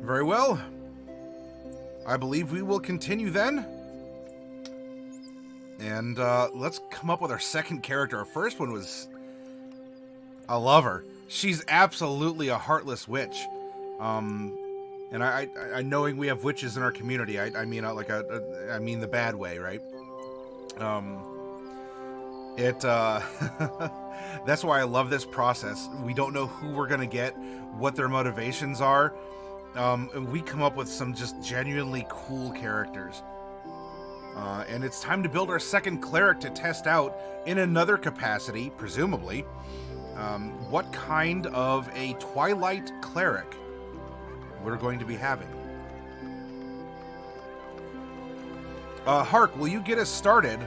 Very well. I believe we will continue then. And let's come up with our second character. Our first one was... I love her. She's absolutely a heartless witch. And I knowing we have witches in our community, I mean I mean the bad way, right? That's why I love this process. We don't know who we're gonna get, what their motivations are. And we come up with some just genuinely cool characters. And it's time to build our second cleric to test out in another capacity, presumably, what kind of a Twilight cleric we're going to be having. Hark, will you get us started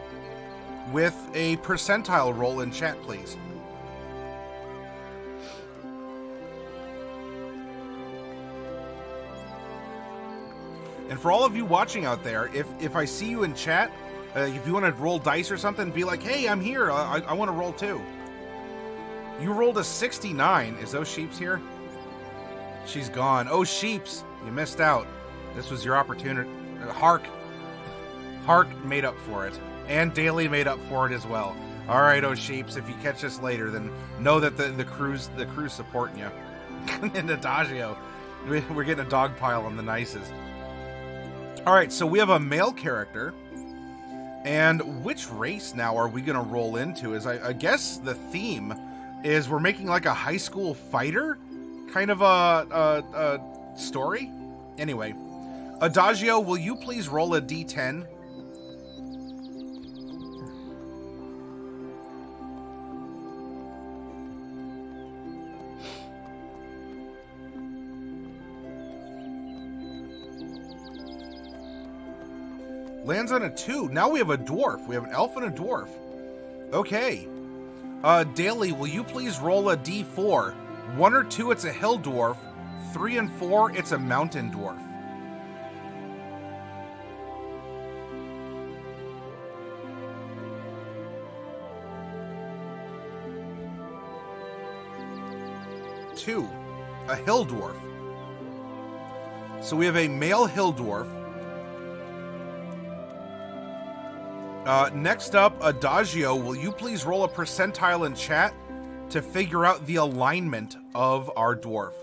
with a percentile roll in chat, please? And for all of you watching out there, if I see you in chat, if you want to roll dice or something, be like, hey, I'm here. I want to roll too. You rolled a 69. Is those sheeps here? She's gone. Oh, sheeps. You missed out. This was your opportunity. Hark made up for it. And Daly made up for it as well. All right, oh, sheeps. If you catch us later, then know that the crew's supporting you. And Adagio. We're getting a dog pile on the nicest. All right, so we have a male character. And which race now are we going to roll into? I guess the theme is we're making like a high school fighter kind of a story. Anyway, Adagio, will you please roll a d10? Lands on a 2. Now we have a dwarf. We have an elf and a dwarf. Okay. Daly, will you please roll a d4? 1 or 2, it's a hill dwarf. 3 and 4, it's a mountain dwarf. Two, a hill dwarf. So we have a male hill dwarf. Next up, Adagio, will you please roll a percentile in chat to figure out the alignment of our dwarf?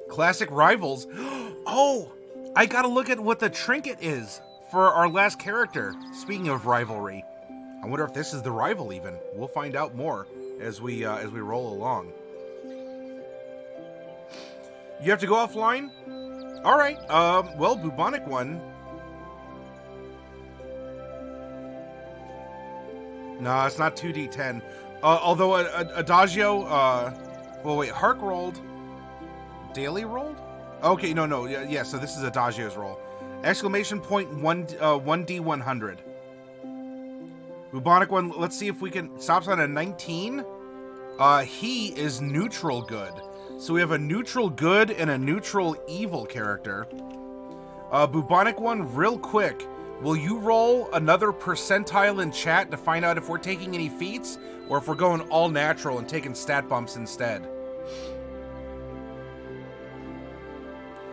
Classic rivals. Oh, I gotta look at what the trinket is for our last character. Speaking of rivalry, I wonder if this is the rival even. We'll find out more as we roll along. You have to go offline? All right. Well, bubonic one. No, it's not 2d10. Although Adagio, well, wait, Hark rolled. Daly rolled? Okay, no. Yeah, so this is Adagio's roll. Exclamation point 1d100. Bubonic one, let's see if we can. Stops on a 19. He is neutral good. So we have a neutral good and a neutral evil character. Bubonic one, real quick. Will you roll another percentile in chat to find out if we're taking any feats or if we're going all natural and taking stat bumps instead?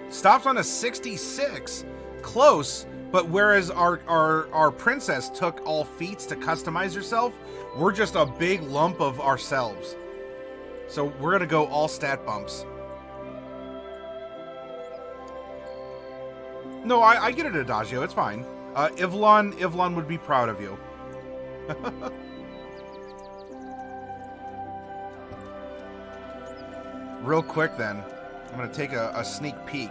Stops on a 66. Close, but whereas our princess took all feats to customize herself, we're just a big lump of ourselves. So we're going to go all stat bumps. No, I get it, Adagio. It's fine. Ivlon would be proud of you. Real quick then, I'm going to take a sneak peek.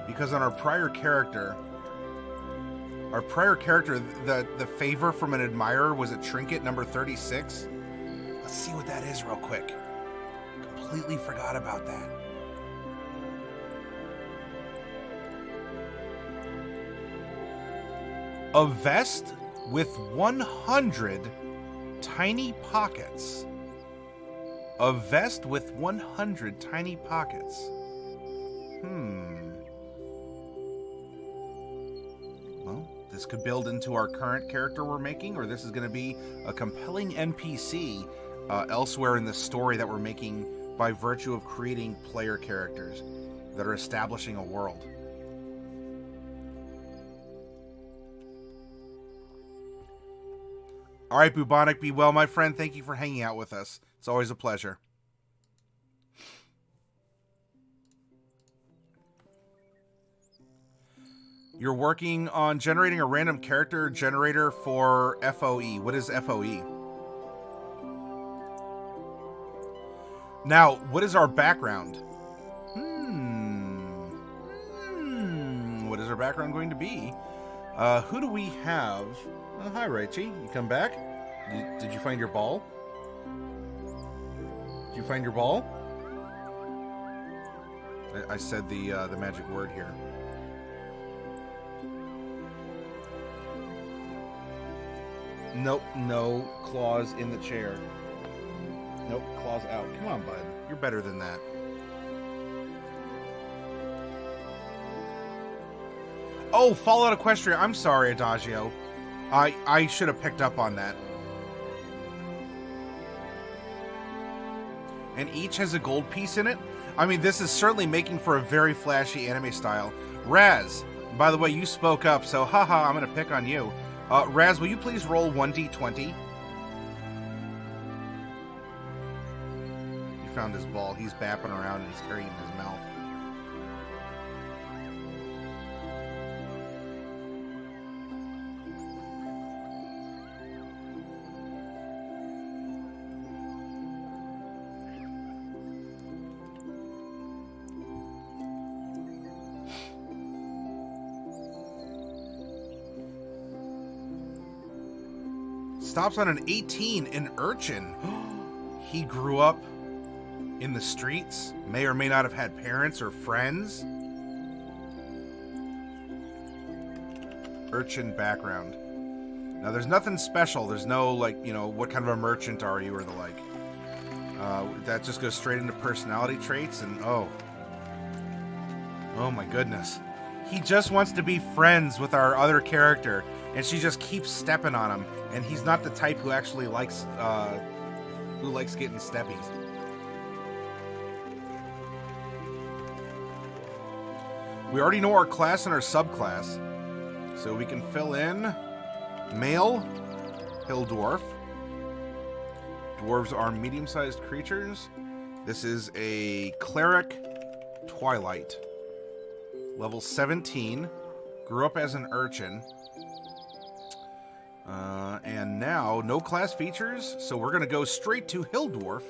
Because on our prior character, the favor from an admirer was a trinket number 36. Let's see what that is real quick. Completely forgot about that. A vest with 100 tiny pockets. A vest with 100 tiny pockets. Well, this could build into our current character we're making, or this is going to be a compelling NPC elsewhere in the story that we're making by virtue of creating player characters. that are establishing a world. All right, Bubonic, be well, my friend. Thank you for hanging out with us. It's always a pleasure. You're working on generating a random character generator for FOE. What is FOE? Now, what is our background? What is our background going to be? Who do we have? Oh, hi, Raichi. You come back? Did you find your ball? Did you find your ball? I said the magic word here. Nope, no claws in the chair. Nope, claws out. Come on, bud. You're better than that. Oh, Fallout Equestria. I'm sorry, Adagio. I should have picked up on that. And each has a gold piece in it? I mean, this is certainly making for a very flashy anime style. Raz, by the way, you spoke up, so haha, I'm going to pick on you. Raz, will you please roll 1d20? He found his ball. He's bapping around and he's carrying it in his mouth. Stops on an 18 in Urchin. He grew up in the streets, may or may not have had parents or friends. Urchin background. Now, there's nothing special. There's no, like, you know, what kind of a merchant are you or the like. That just goes straight into personality traits and, oh my goodness. He just wants to be friends with our other character, and she just keeps stepping on him. And he's not the type who actually likes getting steppies. We already know our class and our subclass, so we can fill in male, hill dwarf. Dwarves are medium-sized creatures. This is a cleric, Twilight, level 17. Grew up as an urchin. And now, no class features, so we're going to go straight to Hill Dwarf.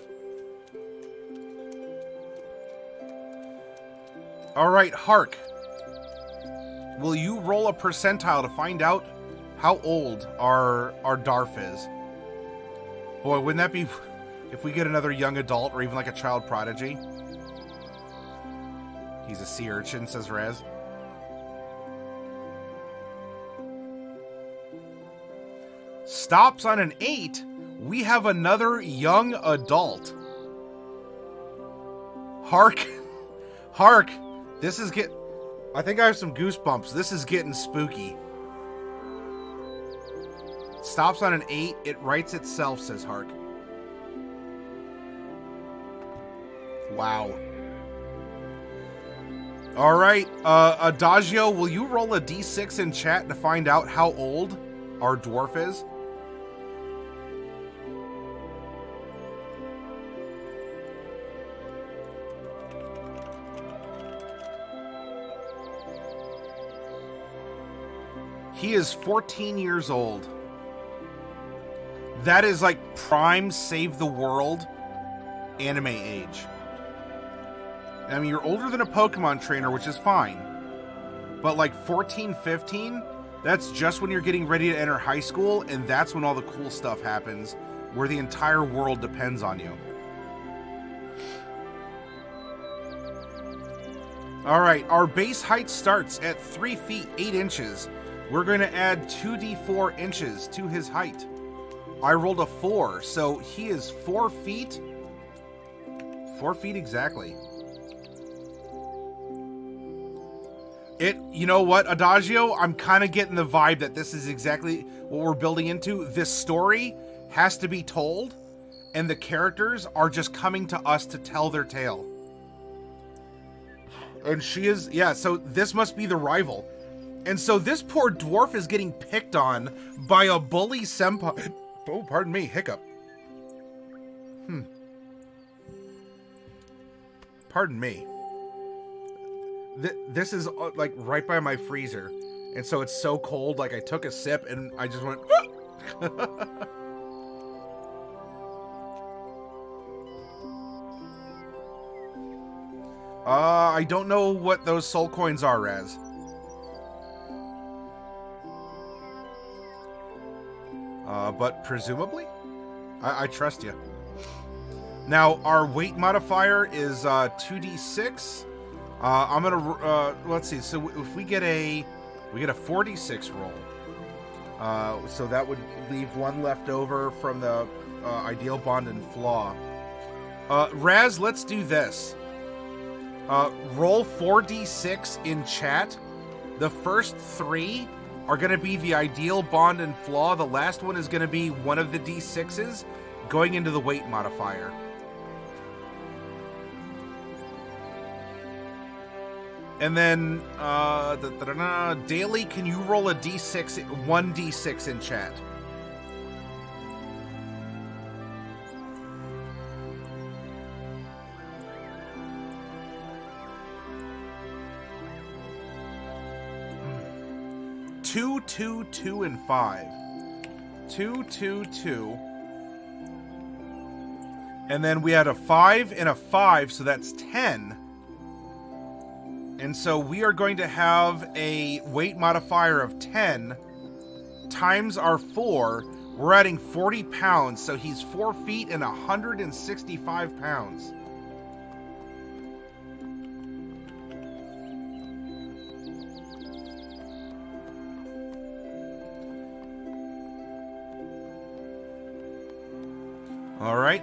All right, Hark. Will you roll a percentile to find out how old our Dwarf is? Boy, wouldn't that be if we get another young adult or even like a child prodigy? He's a sea urchin, says Raz. Stops on an 8. We have another young adult. Hark. Hark. This is I think I have some goosebumps. This is getting spooky. Stops on an 8. It writes itself, says Hark. Wow. All right. Adagio, will you roll a d6 in chat to find out how old our dwarf is? He is 14 years old. That is like prime save the world anime age. I mean, you're older than a Pokemon trainer, which is fine. But like 14, 15, that's just when you're getting ready to enter high school, and that's when all the cool stuff happens, where the entire world depends on you. All right, our base height starts at 3 feet 8 inches. We're going to add 2d4 inches to his height. I rolled a 4, so he is 4 feet. 4 feet exactly. You know what, Adagio? I'm kind of getting the vibe that this is exactly what we're building into. This story has to be told, and the characters are just coming to us to tell their tale. And she is, yeah, so this must be the rival. And so this poor dwarf is getting picked on by a bully senpai. Oh, pardon me, hiccup. Pardon me. This is like right by my freezer. And so it's so cold, like I took a sip and I just went, I don't know what those soul coins are, Raz. But presumably? I trust you. Now, our weight modifier is 2d6. I'm gonna, let's see, so if we get a 4d6 roll. So that would leave one left over from the ideal bond and flaw. Raz, let's do this. Roll 4d6 in chat. The first 3 are going to be the ideal bond and flaw. The last one is going to be one of the d6s going into the weight modifier. And then, Daily, can you roll a d6, 1d6 in chat? Two, 2, 2, and 5. 2, 2, 2. And then we had a 5 and a 5, so that's 10. And so we are going to have a weight modifier of 10 times our 4. We're adding 40 pounds, so he's 4 feet and 165 pounds. All right.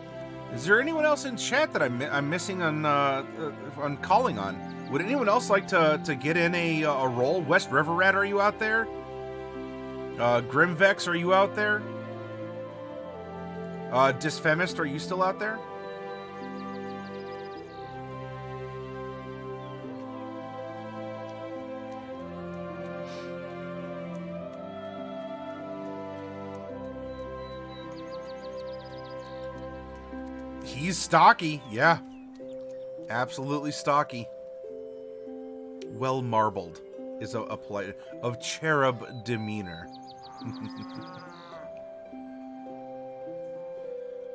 Is there anyone else in chat that I'm missing on calling on? Would anyone else like to get in a roll? West River Rat, are you out there? Grimvex, are you out there? Dysfemist, are you still out there? He's stocky, yeah. Absolutely stocky. Well marbled is a polite of cherub demeanor.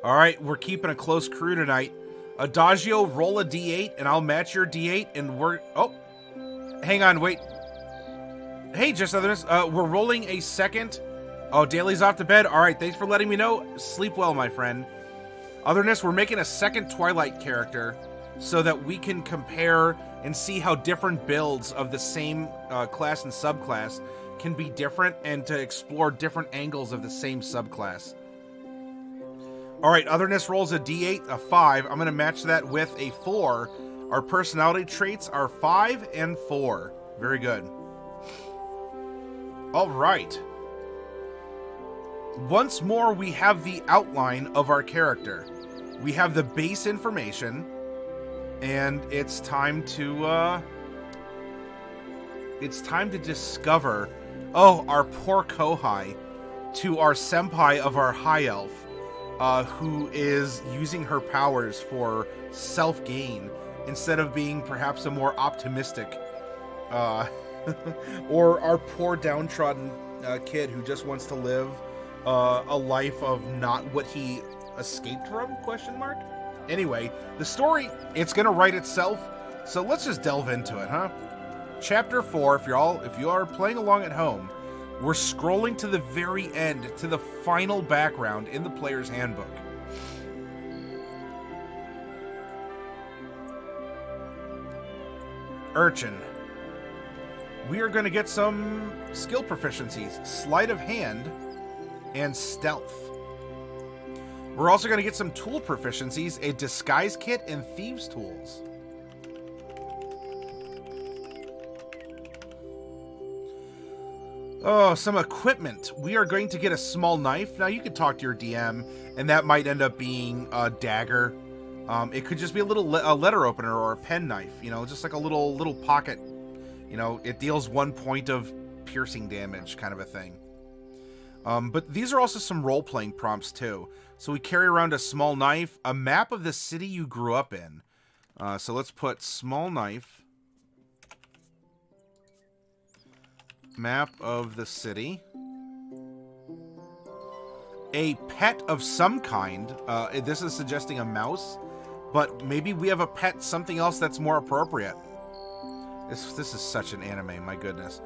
All right, we're keeping a close crew tonight. Adagio, roll a d8 and I'll match your d8 and we're... Oh, hang on, wait. Hey, just otherness, we're rolling a second... Oh, Daly's off to bed. All right, thanks for letting me know. Sleep well, my friend. Otherness, we're making a second Twilight character so that we can compare and see how different builds of the same class and subclass can be different and to explore different angles of the same subclass. All right, Otherness rolls a d8, a 5. I'm going to match that with a 4. Our personality traits are 5 and 4. Very good. All right. Once more, we have the outline of our character. We have the base information, and it's time to discover, oh, our poor Kohai, to our senpai of our high elf, who is using her powers for self-gain instead of being perhaps a more optimistic, or our poor downtrodden kid who just wants to live a life of not what he escaped from, question mark? Anyway, the story, it's gonna write itself, so let's just delve into it, huh? Chapter 4, if you are playing along at home, we're scrolling to the very end, to the final background in the player's handbook. Urchin. We are gonna get some skill proficiencies, sleight of hand, and stealth. We're also going to get some tool proficiencies, a disguise kit, and thieves' tools. Oh, some equipment. We are going to get a small knife. Now, you can talk to your DM, and that might end up being a dagger. It could just be a letter opener or a pen knife, you know, just like a little pocket. You know, it deals 1 point of piercing damage, kind of a thing. But these are also some role-playing prompts too. So we carry around a small knife, a map of the city you grew up in. So let's put small knife, map of the city. A pet of some kind. This is suggesting a mouse, but maybe we have a pet, something else that's more appropriate. This is such an anime, my goodness.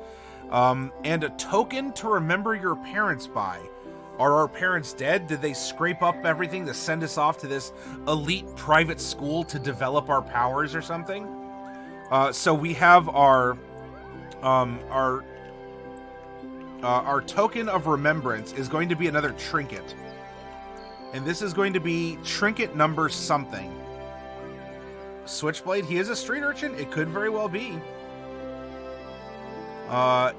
And a token to remember your parents by. Are our parents dead? Did they scrape up everything to send us off to this elite private school to develop our powers or something? So we have our token of remembrance is going to be another trinket. And this is going to be trinket number something. Switchblade, he is a street urchin? It could very well be.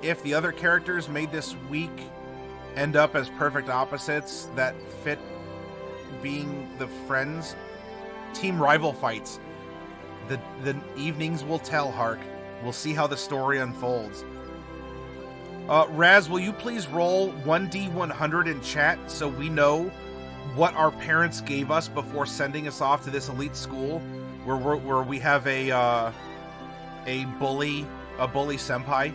If the other characters made this week end up as perfect opposites that fit being the friends, team rival fights. The evenings will tell, Hark. We'll see how the story unfolds. Raz, will you please roll 1d100 in chat so we know what our parents gave us before sending us off to this elite school where we have a bully senpai?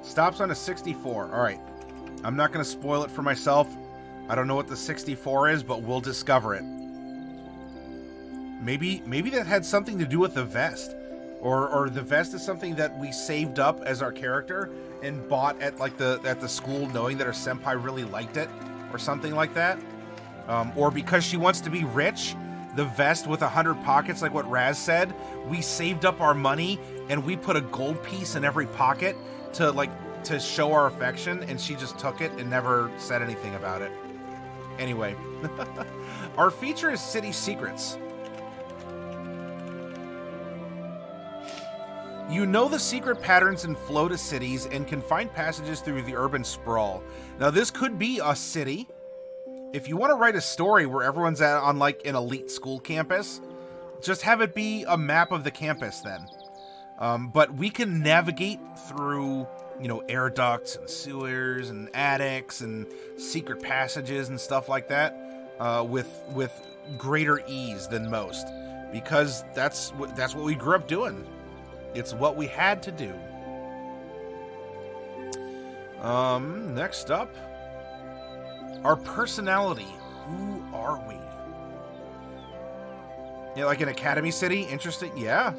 Stops on a 64. All right. I'm not going to spoil it for myself. I don't know what the 64 is, but we'll discover it. Maybe that had something to do with the vest. Or the vest is something that we saved up as our character and bought at the school knowing that our senpai really liked it or something like that. Or because she wants to be rich, the vest with 100 pockets like what Raz said, we saved up our money and we put a gold piece in every pocket to show our affection, and she just took it and never said anything about it. Anyway, our feature is City Secrets. You know the secret patterns and flow to cities and can find passages through the urban sprawl. Now this could be a city. If you want to write a story where everyone's on like an elite school campus, just have it be a map of the campus then. But we can navigate through, you know, air ducts and sewers and attics and secret passages and stuff like that with greater ease than most, because that's what we grew up doing. It's what we had to do. Next up, our personality. Who are we? Yeah, like an academy city. Interesting. Yeah.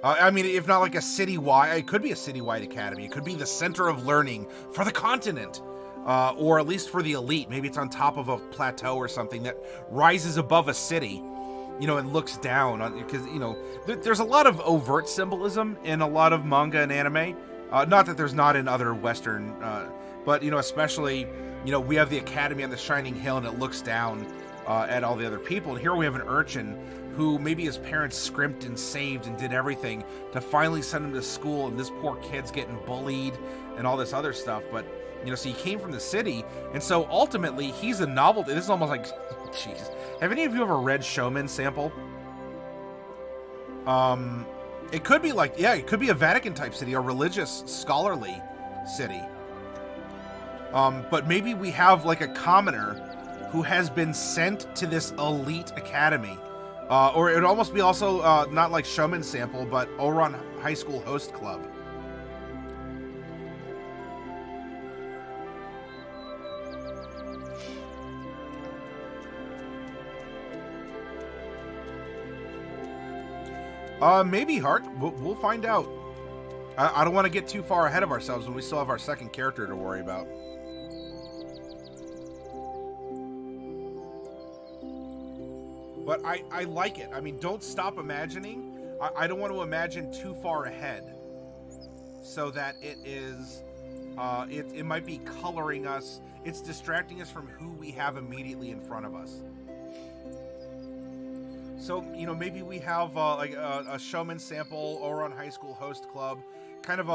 I mean, if not like a citywide, it could be a citywide academy. It could be the center of learning for the continent, or at least for the elite. Maybe it's on top of a plateau or something that rises above a city, you know, and looks down on, because, you know, there's a lot of overt symbolism in a lot of manga and anime. Not that there's not in other Western, but, you know, especially, you know, we have the academy on the shining hill and it looks down at all the other people. And here we have an urchin who maybe his parents scrimped and saved and did everything to finally send him to school, and this poor kid's getting bullied and all this other stuff. But, you know, so he came from the city, and so ultimately he's a novelty. This is almost like, jeez. Have any of you ever read Showman Sample? It could be like, yeah, it could be a Vatican type city, a religious, scholarly city. But maybe we have like a commoner who has been sent to this elite academy. Or it would almost be also not like Showman Sample, but Oron High School Host Club. Maybe, Hark. We'll find out. I don't want to get too far ahead of ourselves when we still have our second character to worry about. But I like it. I mean, don't stop imagining. I don't want to imagine too far ahead so that it is It might be coloring us. It's distracting us from who we have immediately in front of us. So, maybe we have like a showman sample over on High School Host Club. Kind of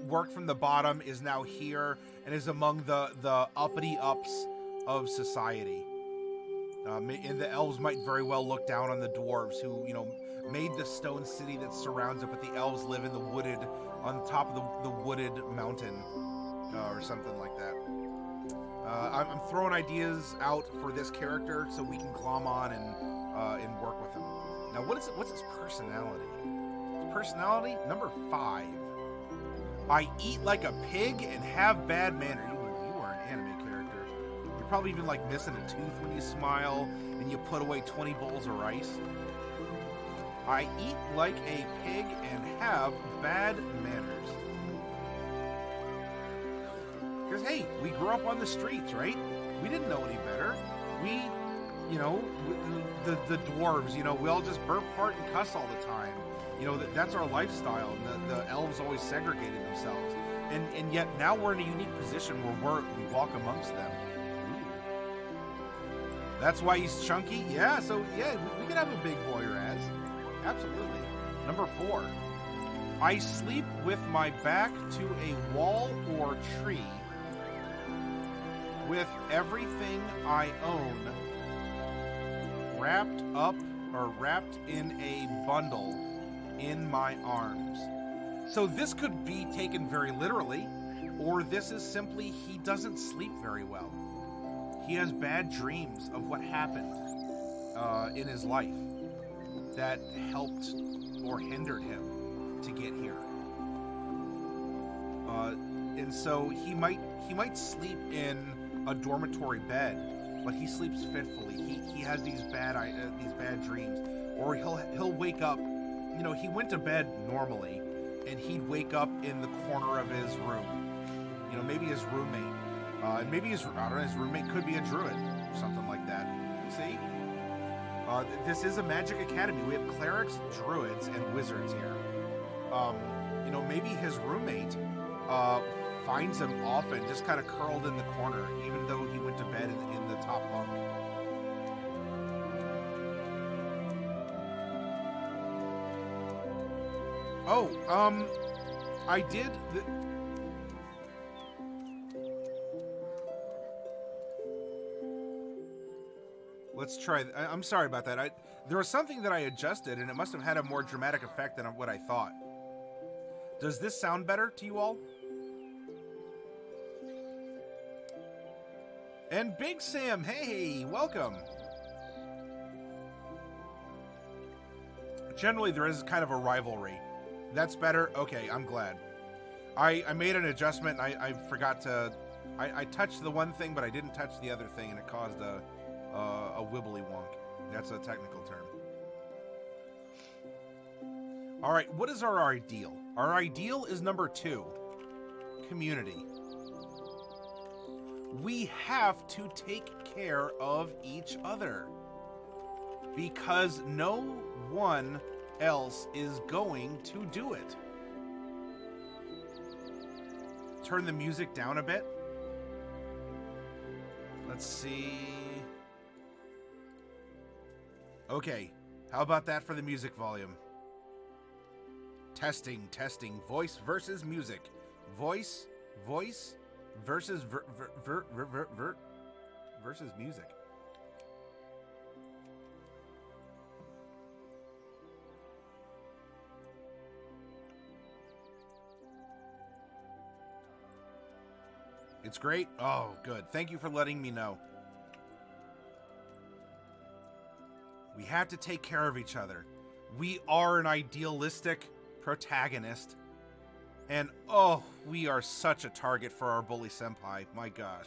work from the bottom is now here and is among the uppity ups of society. And the elves might very well look down on the dwarves who, made the stone city that surrounds it, but the elves live in on top of the wooded mountain, or something like that. I'm throwing ideas out for this character so we can glom on and work with him. Now, what's his personality? His personality, number 5. I eat like a pig and have bad manners. You are an anime character. You're probably even like missing a tooth when you smile, and you put away 20 bowls of rice. I eat like a pig and have bad manners. Because, hey, we grew up on the streets, right? We didn't know any better. The dwarves, we all just burp, fart, and cuss all the time. That's our lifestyle. And the elves always segregated themselves. And yet now we're in a unique position where we walk amongst them. Ooh. That's why he's chunky? Yeah, so, yeah, we could have a big boy, Raz. Absolutely. Number 4. I sleep with my back to a wall or tree with everything I own wrapped in a bundle in my arms. So this could be taken very literally, or this is simply he doesn't sleep very well. He has bad dreams of what happened in his life that helped or hindered him to get here. And so he might sleep in a dormitory bed, but he sleeps fitfully. He has these bad dreams, or he'll wake up. He went to bed normally, and he'd wake up in the corner of his room. Maybe his roommate, and maybe his roommate could be a druid or something like that. See, this is a magic academy. We have clerics, druids, and wizards here. Maybe his roommate finds him often just kind of curled in the corner, even though he went to bed in the top bunk. I did... Let's try... I'm sorry about that. There was something that I adjusted, and it must have had a more dramatic effect than what I thought. Does this sound better to you all? And Big Sam, hey, welcome. Generally, there is kind of a rivalry. That's better? Okay, I'm glad. I made an adjustment, and I forgot to... I touched the one thing, but I didn't touch the other thing, and it caused a wibbly wonk. That's a technical term. All right, what is our ideal? Our ideal is number 2, community. We have to take care of each other because no one else is going to do it. Turn the music down a bit. Let's see. Okay, how about that for the music volume? Testing. Voice versus music. Voice versus versus music. It's great? Oh, good. Thank you for letting me know. We have to take care of each other. We are an idealistic protagonist. And, oh, we are such a target for our bully senpai. My gosh.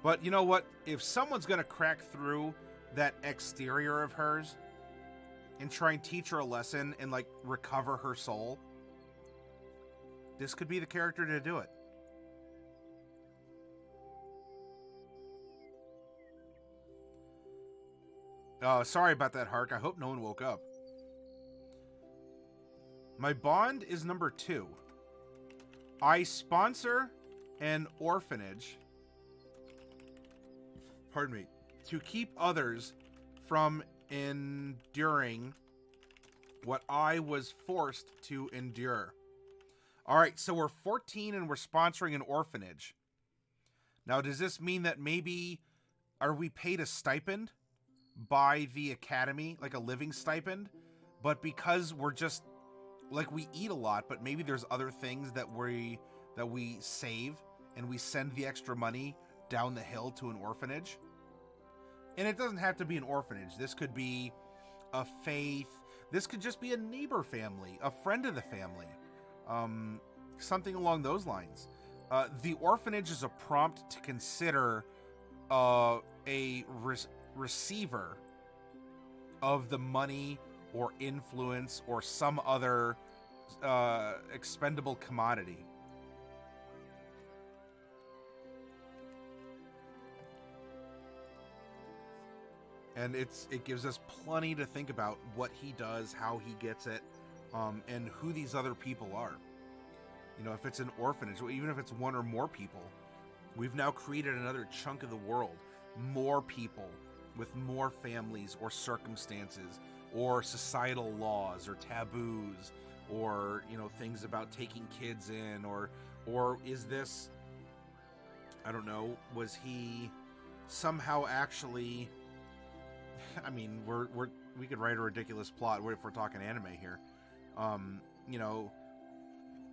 But you know what? If someone's going to crack through that exterior of hers and try and teach her a lesson and, like, recover her soul, this could be the character to do it. Sorry about that, Hark. I hope no one woke up. My bond is number 2. I sponsor an orphanage, pardon me, to keep others from enduring what I was forced to endure. All right, so we're 14 and we're sponsoring an orphanage. Now, does this mean that maybe are we paid a stipend by the academy, like a living stipend? But because we're just like we eat a lot, but maybe there's other things that we save and we send the extra money down the hill to an orphanage. And it doesn't have to be an orphanage. This could be a faith. This could just be a neighbor family, a friend of the family, something along those lines. The orphanage is a prompt to consider a receiver of the money or influence or some other expendable commodity. And it gives us plenty to think about what he does, how he gets it, and who these other people are. You know, if it's an orphanage, even if it's one or more people, we've now created another chunk of the world. More people with more families or circumstances or societal laws or taboos or, you know, things about taking kids in or is this, I don't know, was he somehow actually... I mean, we could write a ridiculous plot if we're talking anime here. You know,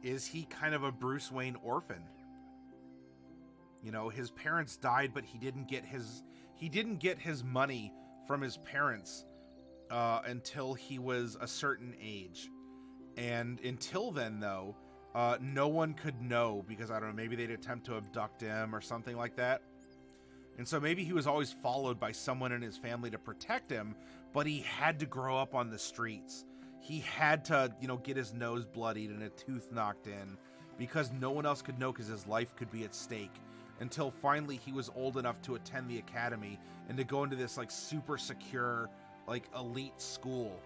is he kind of a Bruce Wayne orphan? You know, his parents died, but he didn't get his money from his parents until he was a certain age. And until then, though, no one could know because, I don't know, maybe they'd attempt to abduct him or something like that. And so maybe he was always followed by someone in his family to protect him, but he had to grow up on the streets. He had to, you know, get his nose bloodied and a tooth knocked in because no one else could know because his life could be at stake until finally he was old enough to attend the academy and to go into this, like, super secure, like, elite school.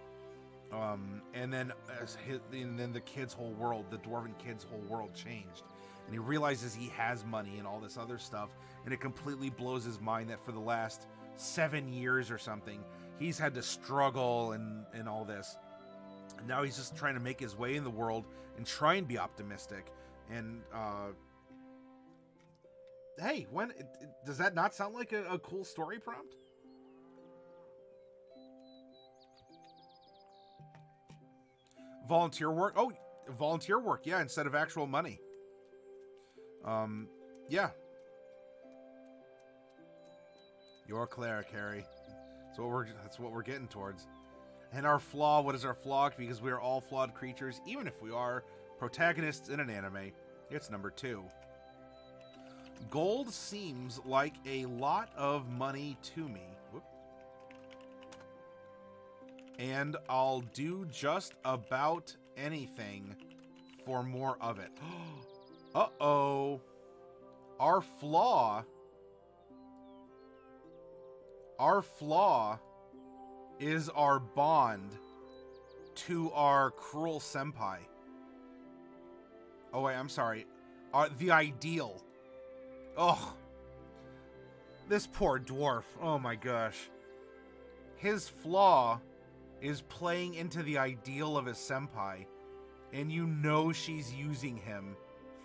And then the kid's whole world, the dwarven kid's whole world changed. And he realizes he has money and all this other stuff, and it completely blows his mind that for the last 7 years or something, he's had to struggle and all this. And now he's just trying to make his way in the world and try and be optimistic. And, hey, does that not sound like a cool story prompt? Volunteer work? Oh, volunteer work, yeah, instead of actual money. Yeah. You're a cleric, Harry. That's what we're getting towards. And our flaw, what is our flaw? Because we are all flawed creatures, even if we are protagonists in an anime. It's number 2. Gold seems like a lot of money to me. Whoop. And I'll do just about anything for more of it. Uh-oh. Our flaw is our bond to our cruel senpai. Oh, wait, I'm sorry. The ideal. Oh. This poor dwarf. Oh my gosh. His flaw is playing into the ideal of his senpai, and you know she's using him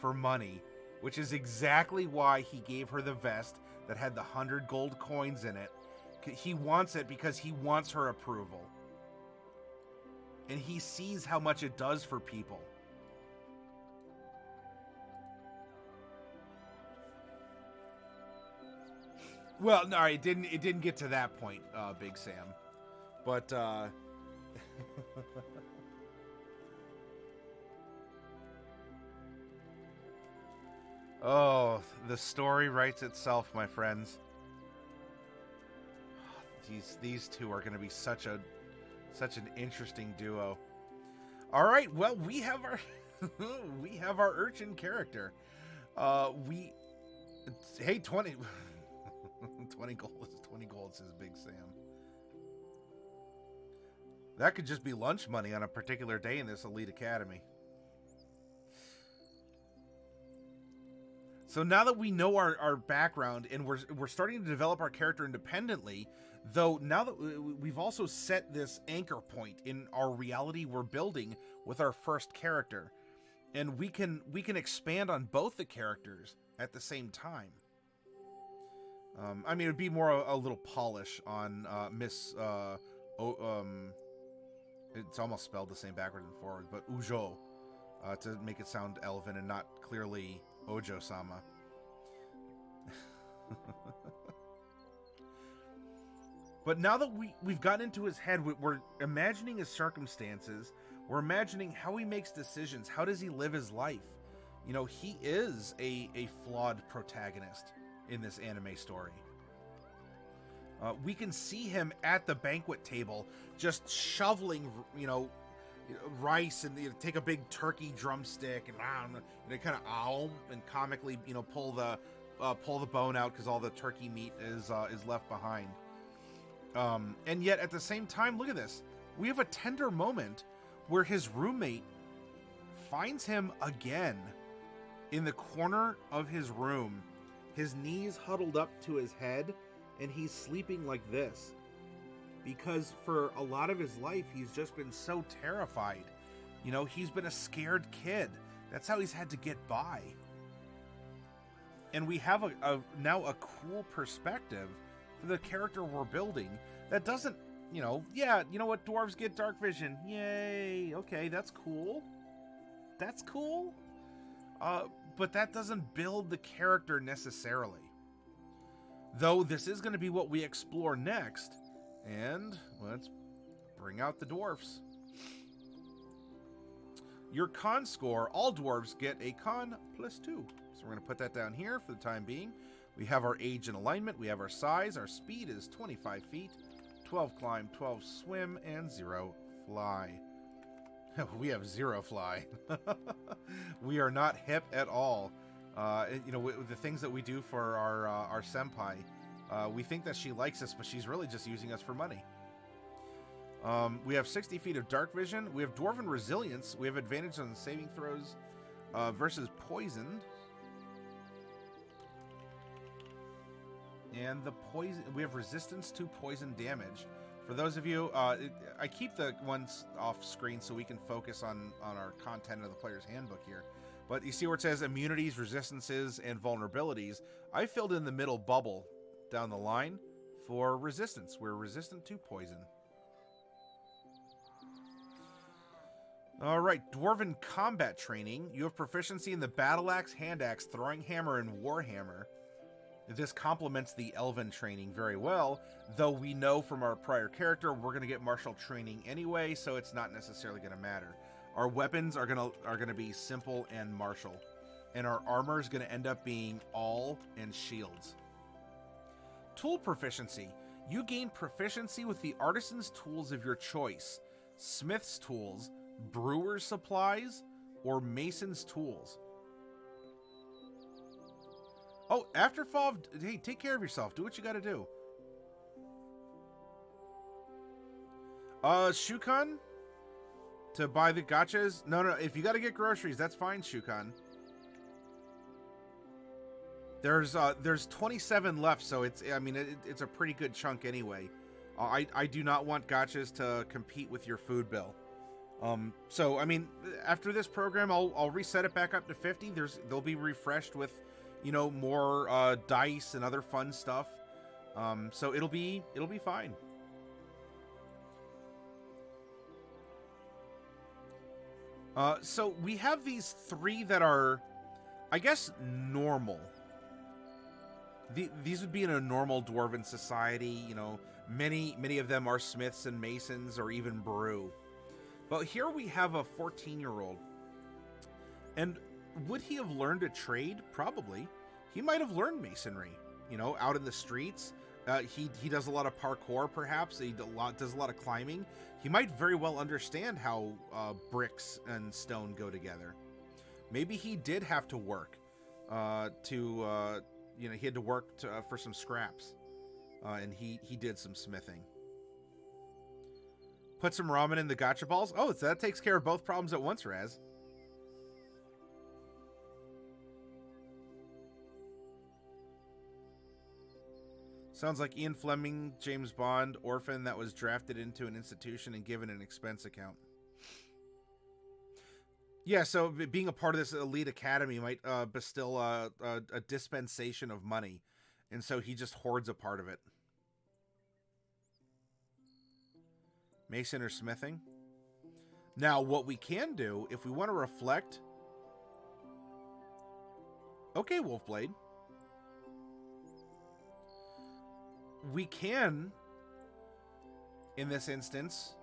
for money, which is exactly why he gave her the vest that had the 100 gold coins in it. He wants it because he wants her approval. And he sees how much it does for people. Well, no, it didn't get to that point, Big Sam. But, oh, the story writes itself, my friends. These two are going to be such an interesting duo. All right, well, we have our Urchin character. Hey, 20 20 gold says Big Sam. That could just be lunch money on a particular day in this elite academy. So now that we know our background and we're starting to develop our character independently, though now that we've also set this anchor point in our reality we're building with our first character, and we can expand on both the characters at the same time. I mean, it would be more a little polish on Miss. It's almost spelled the same backwards and forward, but Ujo, to make it sound elven and not clearly Ojo-sama. But now that we've gotten into his head, we're imagining his circumstances. We're imagining how he makes decisions. How does he live his life? You know, he is a flawed protagonist in this anime story. We can see him at the banquet table just shoveling, rice, and take a big turkey drumstick and kind of and comically, pull the bone out because all the turkey meat is left behind. And yet at the same time, look at this. We have a tender moment where his roommate finds him again in the corner of his room, his knees huddled up to his head, and he's sleeping like this. Because for a lot of his life, he's just been so terrified. He's been a scared kid. That's how he's had to get by. And we have now a cool perspective for the character we're building that doesn't, you know what, dwarves get dark vision. Yay. Okay, that's cool. That's cool. But that doesn't build the character necessarily. Though this is going to be what we explore next. And let's bring out the dwarfs. Your con score, all dwarves get a con +2. So we're going to put that down here for the time being. We have our age and alignment. We have our size. Our speed is 25 feet, 12 climb, 12 swim, and 0 fly. We have 0 fly. We are not hip at all. The things that we do for our senpai, we think that she likes us, but she's really just using us for money. We have 60 feet of dark vision. We have dwarven resilience. We have advantage on saving throws versus poisoned. And the poison, we have resistance to poison damage. For those of you, I keep the ones off screen so we can focus on our content of the player's handbook here. But you see where it says immunities, resistances, and vulnerabilities. I filled in the middle bubble down the line for resistance. We're resistant to poison. All right, Dwarven combat training. You have proficiency in the battle axe, hand axe, throwing hammer, and warhammer. This complements the elven training very well, though we know from our prior character we're going to get martial training anyway, so it's not necessarily going to matter. Our weapons are gonna be simple and martial, and our armor is going to end up being all and shields. Tool proficiency. You gain proficiency with the artisan's tools of your choice, smith's tools, brewer's supplies, or mason's tools. Oh, after fall, hey, take care of yourself. Do what you gotta do. Shukan? To buy the gachas? No, if you gotta get groceries, that's fine, Shukan. There's 27 left, so it's a pretty good chunk anyway. I do not want gachas to compete with your food bill. So after this program, I'll reset it back up to 50. They'll be refreshed with, more dice and other fun stuff. So it'll be fine. So we have these 3 that are, I guess, normal. These would be in a normal dwarven society. Many of them are smiths and masons or even brew. But here we have a 14-year-old. And would he have learned a trade? Probably. He might have learned masonry, out in the streets. He does a lot of parkour, perhaps. He does a lot of climbing. He might very well understand how bricks and stone go together. Maybe he did have to work he had to work for some scraps. And he did some smithing. Put some ramen in the gacha balls. Oh, so that takes care of both problems at once, Raz. Sounds like Ian Fleming, James Bond, orphan that was drafted into an institution and given an expense account. Yeah, so being a part of this elite academy might bestow a dispensation of money, and so he just hoards a part of it. Mason or smithing. Now, what we can do, if we want to reflect... Okay, Wolfblade. We can, in this instance,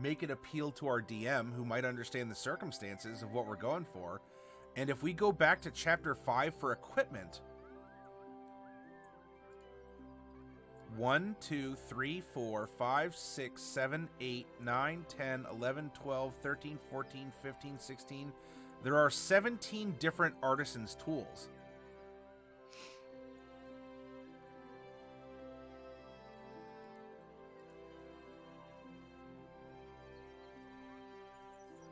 make it appeal to our DM, who might understand the circumstances of what we're going for. And if we go back to Chapter 5 for equipment... 1, 2, 3, 4, 5, 6, 7, 8, 9, 10, 11, 12, 13, 14, 15, 16. There are 17 different artisans' tools.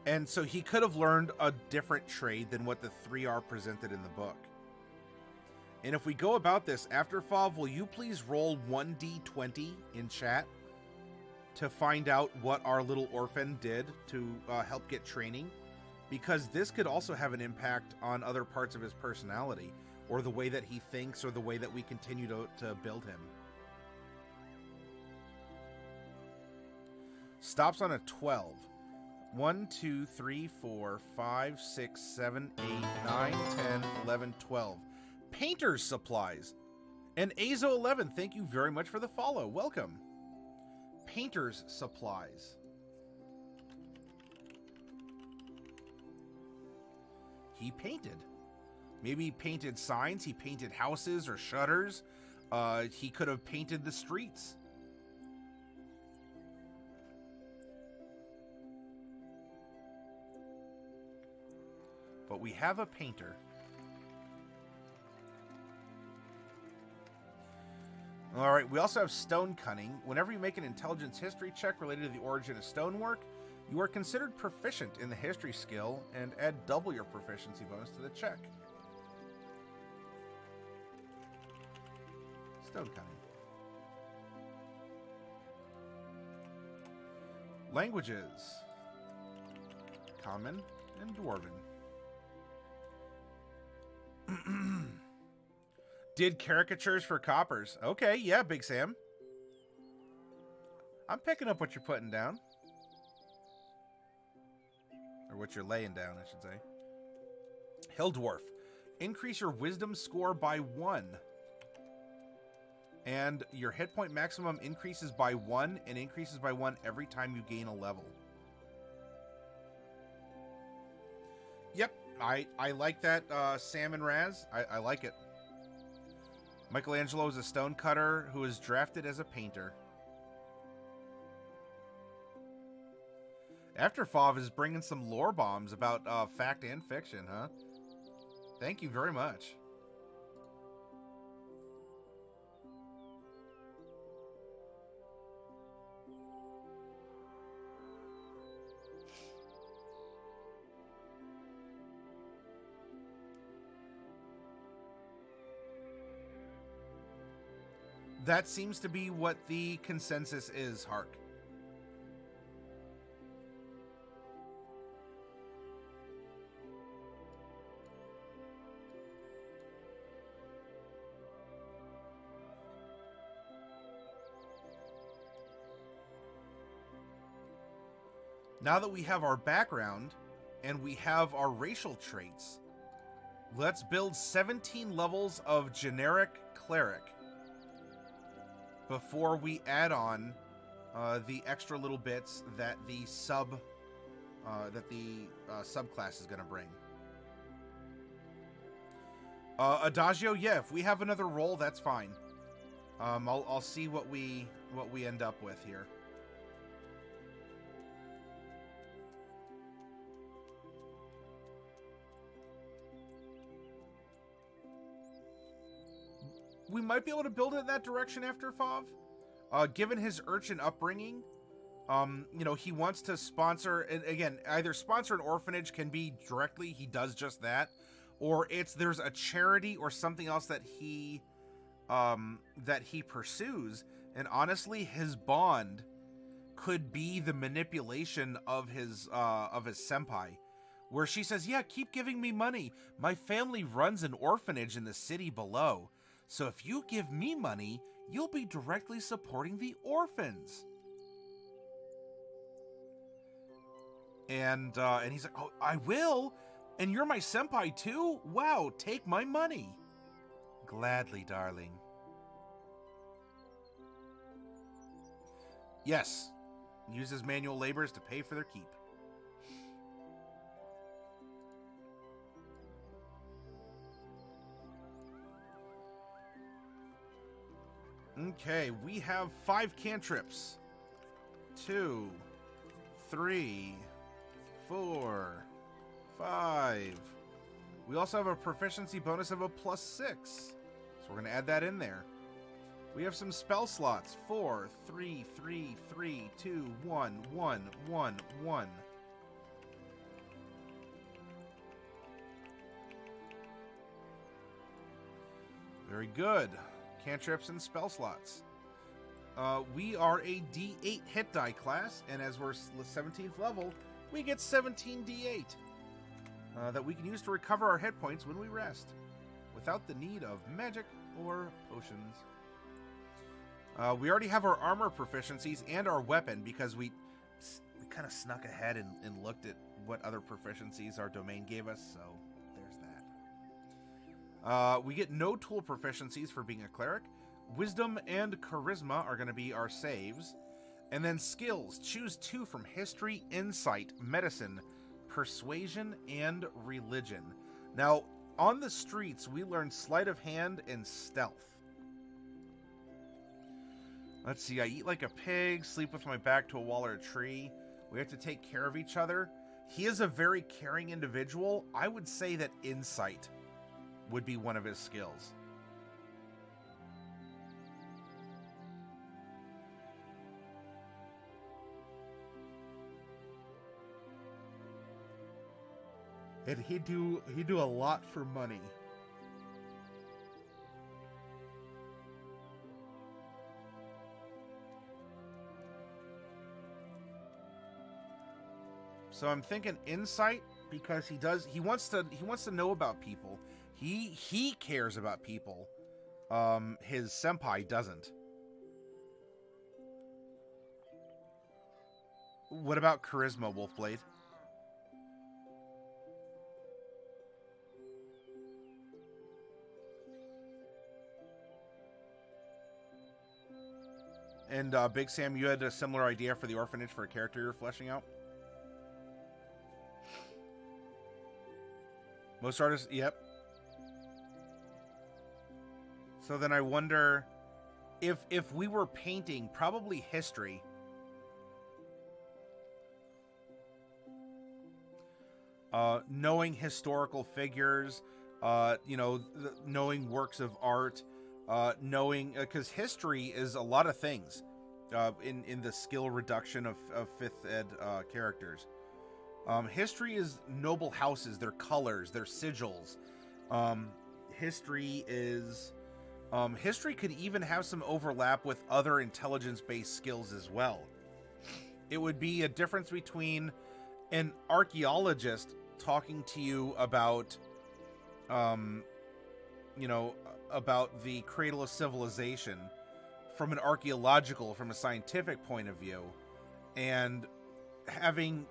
And so he could have learned a different trade than what the 3 are presented in the book. And if we go about this, after Fav, will you please roll 1d20 in chat to find out what our little orphan did to help get training? Because this could also have an impact on other parts of his personality, or the way that he thinks, or the way that we continue to build him. Stops on a 12. 1, 2, 3, 4, 5, 6, 7, 8, 9, 10, 11, 12. Painter's supplies. And Azo11, thank you very much for the follow. Welcome. Painter's supplies. He painted. Maybe he painted signs, he painted houses or shutters. He could have painted the streets. But we have a painter. Alright, we also have stone cunning. Whenever you make an intelligence history check related to the origin of stonework, you are considered proficient in the history skill and add double your proficiency bonus to the check. Stone cunning. Languages. Common and Dwarven. Did caricatures for coppers. Okay, yeah, Big Sam. I'm picking up what you're putting down. Or what you're laying down, I should say. Hill Dwarf. Increase your wisdom score by 1. And your hit point maximum increases by 1 and increases by 1 every time you gain a level. Yep, I like that, Sam and Raz. I like it. Michelangelo is a stonecutter who is drafted as a painter. After Fav is bringing some lore bombs about fact and fiction, huh? Thank you very much. That seems to be what the consensus is, Hark. Now that we have our background and we have our racial traits, let's build 17 levels of generic cleric before we add on the extra little bits that the subclass is going to bring. Adagio, yeah, if we have another roll, that's fine. I'll see what we end up with here. We might be able to build it in that direction after Fav. Given his Urchin upbringing, he wants to sponsor, and again, either sponsor an orphanage can be directly, he does just that, or there's a charity or something else that he that he pursues, and honestly, his bond could be the manipulation of his senpai, where she says, "Yeah, keep giving me money. My family runs an orphanage in the city below, so if you give me money, you'll be directly supporting the orphans." And he's like, "Oh, I will, and you're my senpai too? Wow, take my money." "Gladly, darling." Yes, uses manual labors to pay for their keep. Okay, we have 5 cantrips. 2, 3, 4, 5. We also have a proficiency bonus of a +6. So we're going to add that in there. We have some spell slots. 4, 3, 3, 3, 2, 1, 1, 1, 1. Very good. Cantrips and spell slots. We are a D8 hit die class, and as we're 17th level, we get 17 D8 that we can use to recover our hit points when we rest, without the need of magic or potions. We already have our armor proficiencies and our weapon because we kind of snuck ahead and looked at what other proficiencies our domain gave us, so there's that. We get no tool proficiencies for being a cleric. Wisdom and charisma are going to be our saves. And then skills. Choose 2 from history, insight, medicine, persuasion, and religion. Now, on the streets, we learn sleight of hand and stealth. Let's see, I eat like a pig, sleep with my back to a wall or a tree. We have to take care of each other. He is a very caring individual. I would say that insight would be one of his skills. And he'd do a lot for money. So I'm thinking insight because he wants to know about people. He cares about people. His senpai doesn't. What about charisma, Wolfblade? And Big Sam, you had a similar idea for the orphanage for a character you're fleshing out? Most artists, yep. So then I wonder if we were painting, probably history. Knowing historical figures, knowing works of art, knowing, because history is a lot of things in the skill reduction of 5th ed characters. History is noble houses, their colors, their sigils. History could even have some overlap with other intelligence-based skills as well. It would be a difference between an archaeologist talking to you about, about the cradle of civilization from a scientific point of view, and having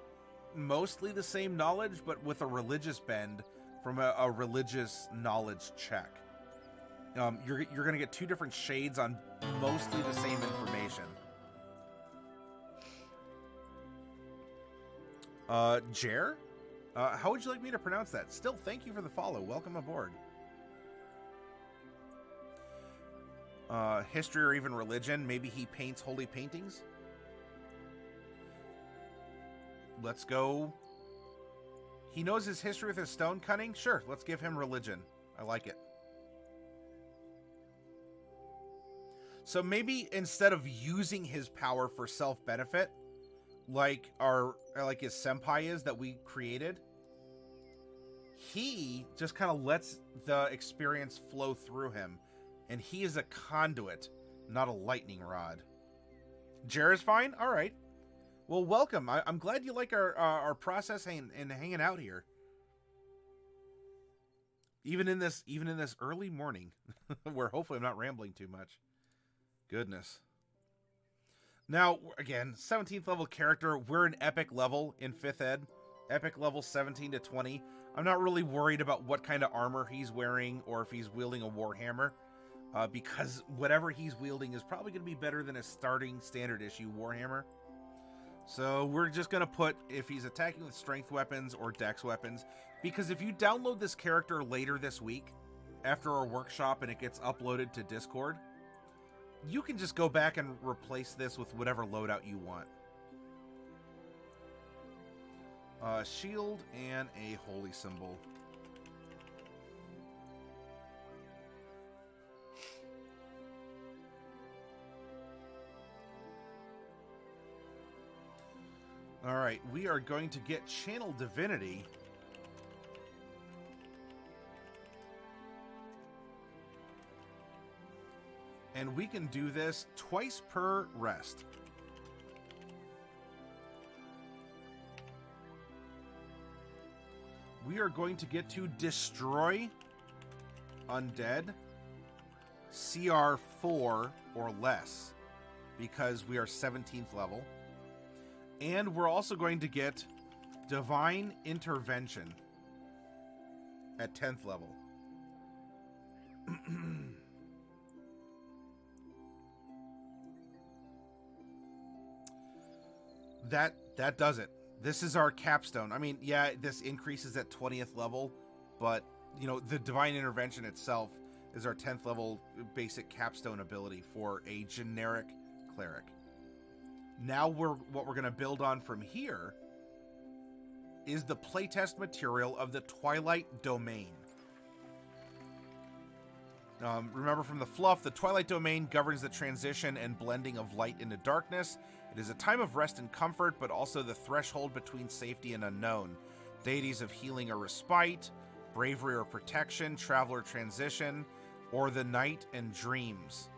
mostly the same knowledge, but with a religious bend from a religious knowledge check. You're going to get 2 different shades on mostly the same information. Jer? How would you like me to pronounce that? Still, thank you for the follow. Welcome aboard. History or even religion. Maybe he paints holy paintings. Let's go. He knows his history with his stone cunning? Sure, let's give him religion. I like it. So maybe instead of using his power for self-benefit, like his senpai is that we created, he just kind of lets the experience flow through him And he is a conduit, not a lightning rod. Jer is fine? All right. Well, welcome. I'm glad you like our process and hanging out here. Even in this early morning, where hopefully I'm not rambling too much. Goodness. Now, again, 17th level character. We're an epic level in 5th ed. Epic level 17 to 20. I'm not really worried about what kind of armor he's wearing or if he's wielding a warhammer. Because whatever he's wielding is probably going to be better than a starting standard issue warhammer. So we're just going to put if he's attacking with strength weapons or dex weapons. Because if you download this character later this week, after our workshop and it gets uploaded to Discord, you can just go back and replace this with whatever loadout you want. Shield and a holy symbol. All right, we are going to get Channel Divinity. And we can do this twice per rest. We are going to get to destroy undead CR 4 or less because we are 17th level. And we're also going to get Divine Intervention at 10th level. That does it. This is our capstone. I mean, yeah, this increases at 20th level, but, you know, the Divine Intervention itself is our 10th level basic capstone ability for a generic cleric. Now what we're going to build on from here is the playtest material of the Twilight Domain. Remember from the fluff, the Twilight Domain governs the transition and blending of light into darkness. It is a time of rest and comfort, but also the threshold between safety and unknown. Deities of healing or respite, bravery or protection, travel or transition, or the night and dreams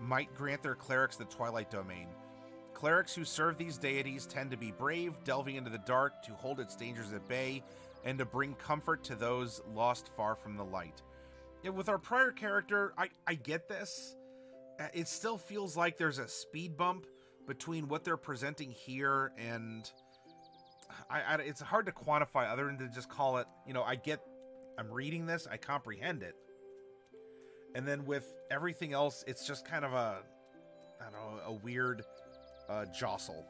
might grant their clerics the Twilight Domain. Clerics who serve these deities tend to be brave, delving into the dark to hold its dangers at bay and to bring comfort to those lost far from the light. And with our prior character, I get this. It still feels like there's a speed bump between what they're presenting here and it's hard to quantify other than to just call it, you know, I'm reading this, I comprehend it. And then with everything else, it's just kind of a weird jostle.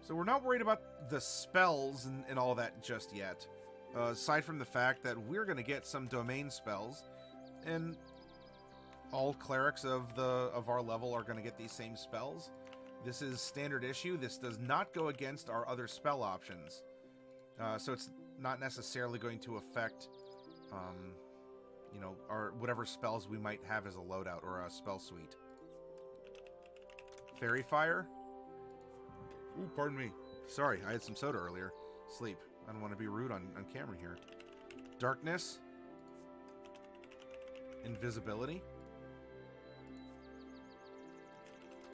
So we're not worried about the spells and all that just yet. Aside from the fact that we're going to get some domain spells, and all clerics of our level are going to get these same spells. This is standard issue. This does not go against our other spell options. So it's not necessarily going to affect, you know, our whatever spells we might have as a loadout or a spell suite. Fairy Fire. Ooh, pardon me. Sorry, I had some soda earlier. Sleep. I don't want to be rude on camera here. Darkness. Invisibility.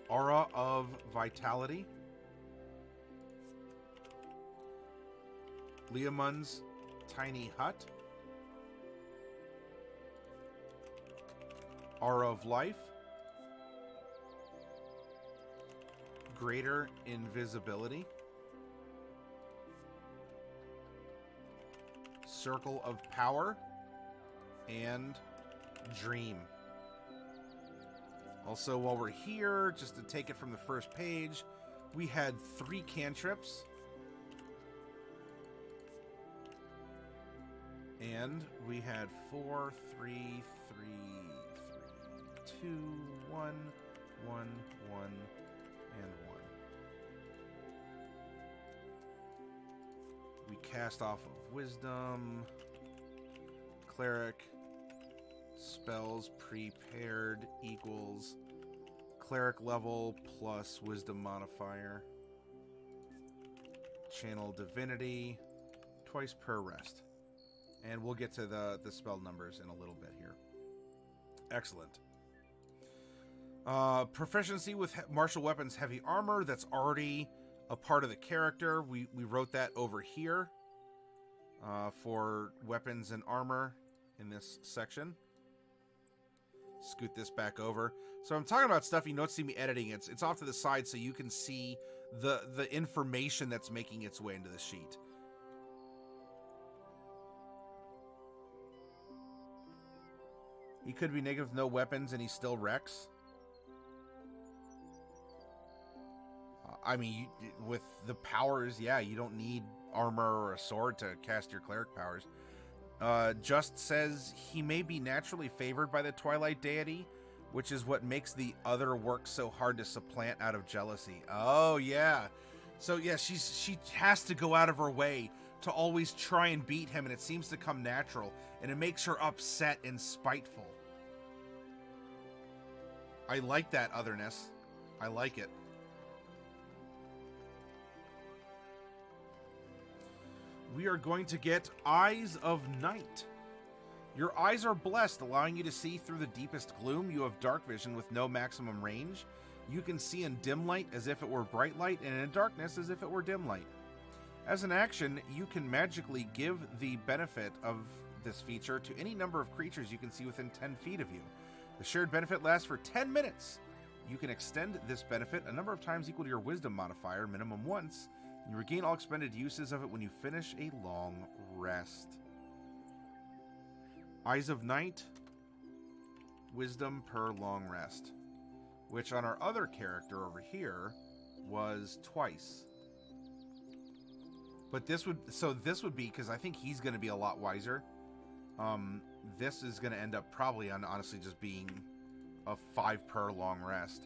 Aura of Vitality. Leomund's Tiny Hut. Aura of Life. Greater Invisibility. Circle of Power. And Dream. Also, while we're here, just to take it from the first page, we had 3 cantrips. And we had 4, 3, 3, 3, 2, 1, 1, 1, and 1. We cast off of Wisdom. Cleric. Spells prepared equals cleric level plus wisdom modifier. Channel Divinity twice per rest. And we'll get to the spell numbers in a little bit here. Excellent. Proficiency with martial weapons, heavy armor. That's already a part of the character. We wrote that over here for weapons and armor in this section. Scoot this back over. So I'm talking about stuff you don't see me editing. It's off to the side so you can see the information that's making its way into the sheet. He could be negative with no weapons and he still wrecks. I mean, with the powers, yeah, you don't need armor or a sword to cast your cleric powers. Just says he may be naturally favored by the Twilight deity, which is what makes the other work so hard to supplant out of jealousy. Oh, yeah. So, yeah, she has to go out of her way to always try and beat him, and it seems to come natural, and it makes her upset and spiteful. I like that otherness. I like it. We are going to get Eyes of Night. Your eyes are blessed, allowing you to see through the deepest gloom. You have dark vision with no maximum range. You can see in dim light as if it were bright light, and in darkness as if it were dim light. As an action, you can magically give the benefit of this feature to any number of creatures you can see within 10 feet of you. The shared benefit lasts for 10 minutes. You can extend this benefit a number of times equal to your wisdom modifier, minimum once. You regain all expended uses of it when you finish a long rest. Eyes of Night, wisdom per long rest, which on our other character over here was twice. But this would be, because I think he's going to be a lot wiser. This is going to end up probably on honestly just being a 5 per long rest.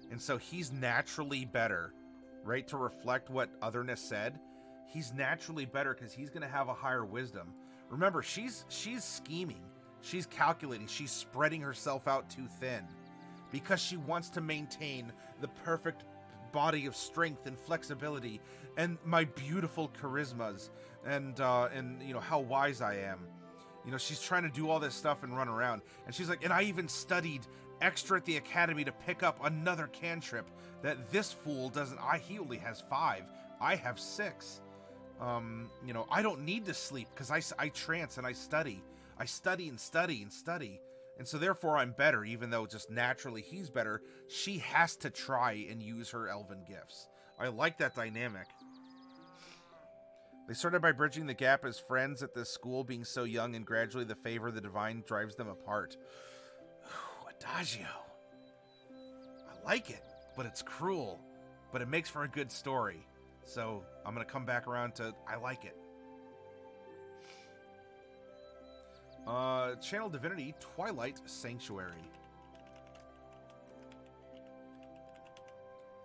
And so he's naturally better. Right, to reflect what otherness said, he's naturally better because he's going to have a higher wisdom. Remember, she's scheming, she's calculating, she's spreading herself out too thin because she wants to maintain the perfect body of strength and flexibility and my beautiful charismas and you know how wise I am. You know, she's trying to do all this stuff and run around, and she's like, and I even studied extra at the academy to pick up another cantrip that this fool doesn't. He only has 5. I have 6. You know, I don't need to sleep because I trance and I study and study and study, and so therefore I'm better. Even though just naturally he's better, she has to try and use her elven gifts. I like that dynamic. They started by bridging the gap as friends at this school, being so young, and gradually the favor of the divine drives them apart. Ooh, Adagio. I like it, but it's cruel. But it makes for a good story. So I'm going to come back around to I like it. Channel Divinity, Twilight Sanctuary.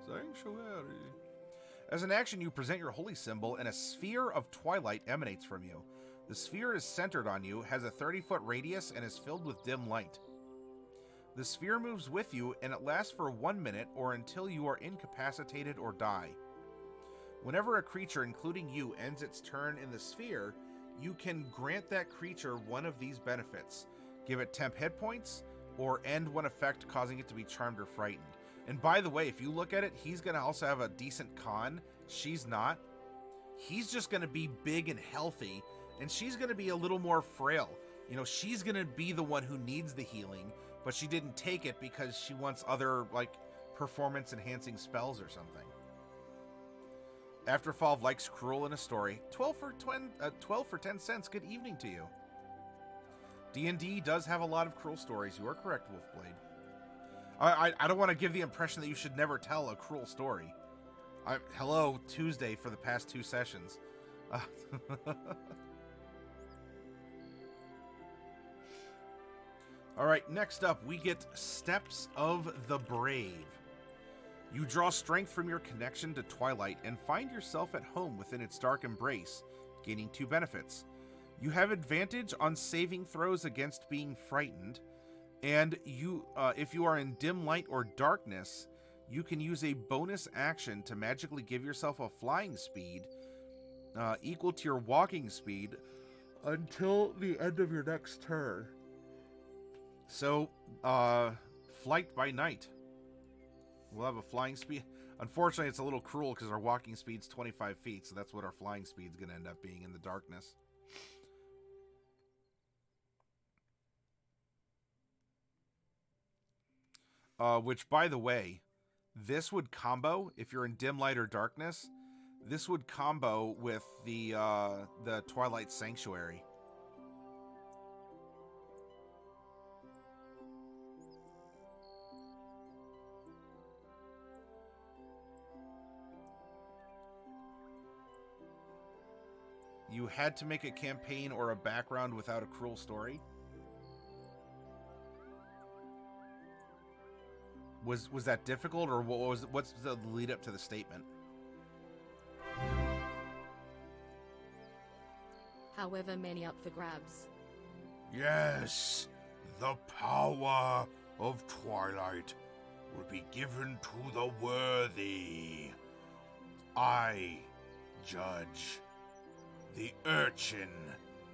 Sanctuary. As an action, you present your holy symbol, and a sphere of twilight emanates from you. The sphere is centered on you, has a 30-foot radius, and is filled with dim light. The sphere moves with you, and it lasts for 1 minute or until you are incapacitated or die. Whenever a creature, including you, ends its turn in the sphere, you can grant that creature one of these benefits. Give it temp hit points, or end one effect causing it to be charmed or frightened. And by the way, if you look at it, he's going to also have a decent con. She's not. He's just going to be big and healthy, and she's going to be a little more frail. You know, she's going to be the one who needs the healing, but she didn't take it because she wants other, like, performance-enhancing spells or something. Afterfall likes cruel in a story. 12 for 10 cents. Good evening to you. D&D does have a lot of cruel stories. You are correct, Wolfblade. I don't want to give the impression that you should never tell a cruel story. Hello, Tuesday for the past 2 sessions. Alright, next up, we get Steps of the Brave. You draw strength from your connection to Twilight and find yourself at home within its dark embrace, gaining 2 benefits. You have advantage on saving throws against being frightened, and you, if you are in dim light or darkness, you can use a bonus action to magically give yourself a flying speed equal to your walking speed until the end of your next turn. So Flight by night. We'll have a flying speed. Unfortunately, it's a little cruel because our walking speed's 25 feet, so that's what our flying speed's going to end up being in the darkness. Which, by the way, this would combo, if you're in dim light or darkness, this would combo with the Twilight Sanctuary. You had to make a campaign or a background without a cruel story? Was that difficult, or what's the lead up to the statement? However many up for grabs. Yes, the power of Twilight will be given to the worthy. I judge the Urchin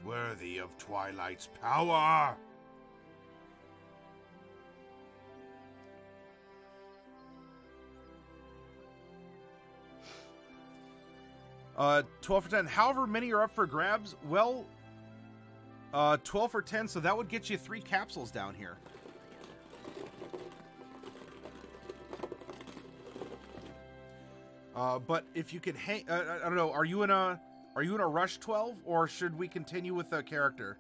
worthy of Twilight's power. 12 for 10. However many are up for grabs, well, 12 for 10, so that would get you 3 capsules down here. But if you could hang, I don't know, are you in a rush 12, or should we continue with the character?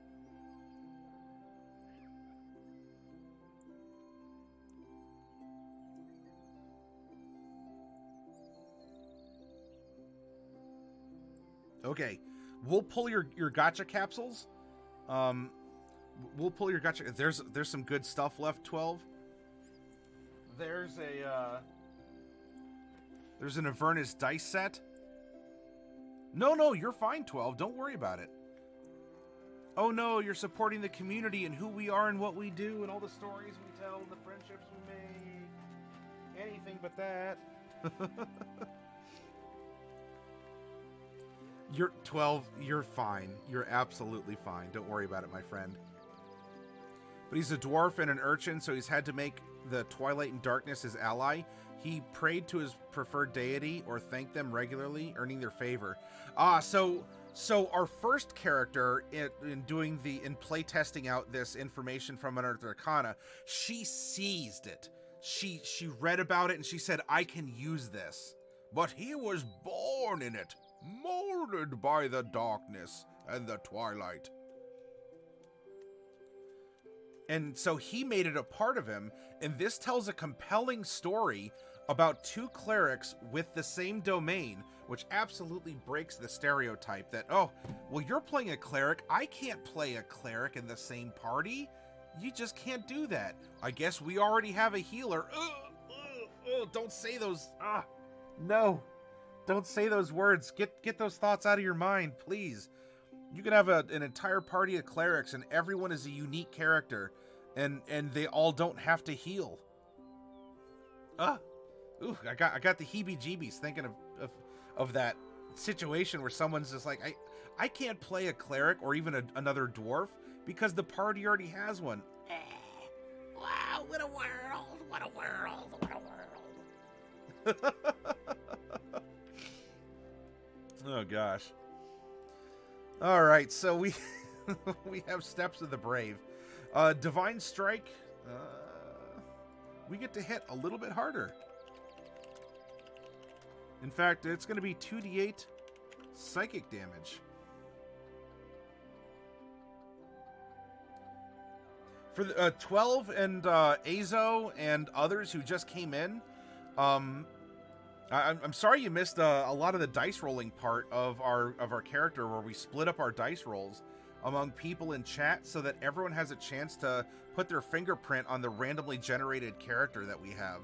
Okay, we'll pull your gotcha capsules. We'll pull your gotcha. There's some good stuff left. 12. There's an Avernus dice set. No, you're fine. 12. Don't worry about it. Oh no, you're supporting the community and who we are and what we do and all the stories we tell and the friendships we make. Anything but that. You're 12, you're fine. You're absolutely fine. Don't worry about it, my friend. But he's a dwarf and an urchin, so he's had to make the Twilight and Darkness his ally. He prayed to his preferred deity or thanked them regularly, earning their favor. So our first character in play testing out this information from Unearthed Arcana, she seized it. She read about it and she said, I can use this. But he was born in it, molded by the darkness and the twilight. And so he made it a part of him, and this tells a compelling story about 2 clerics with the same domain, which absolutely breaks the stereotype that, oh, well, you're playing a cleric, I can't play a cleric in the same party. You just can't do that. I guess we already have a healer. Don't say those. No. Don't say those words. Get those thoughts out of your mind, please. You can have an entire party of clerics and everyone is a unique character, and they all don't have to heal. I got the heebie-jeebies thinking of that situation where someone's just like, I can't play a cleric or even another dwarf because the party already has one. Wow, what a world, what a world, what a world. Oh gosh. All right, so we have Steps of the Brave. Divine Strike, we get to hit a little bit harder. In fact, it's going to be 2d8 psychic damage. For the 12 and Azo and others who just came in, I'm sorry you missed a lot of the dice rolling part of our character, where we split up our dice rolls among people in chat so that everyone has a chance to put their fingerprint on the randomly generated character that we have.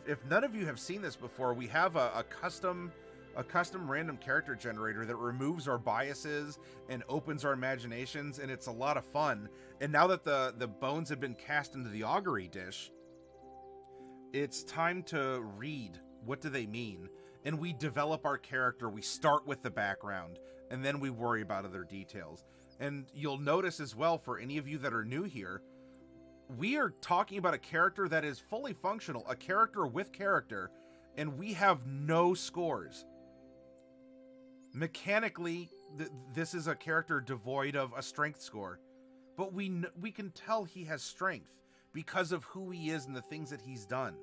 If none of you have seen this before, we have a custom random character generator that removes our biases and opens our imaginations, and it's a lot of fun. And now that the bones have been cast into the augury dish, it's time to read. What do they mean? And we develop our character. We start with the background, and then we worry about other details. And you'll notice as well, for any of you that are new here, we are talking about a character that is fully functional, a character with character, and we have no scores. Mechanically, this is a character devoid of a strength score, but we can tell he has strength because of who he is and the things that he's done.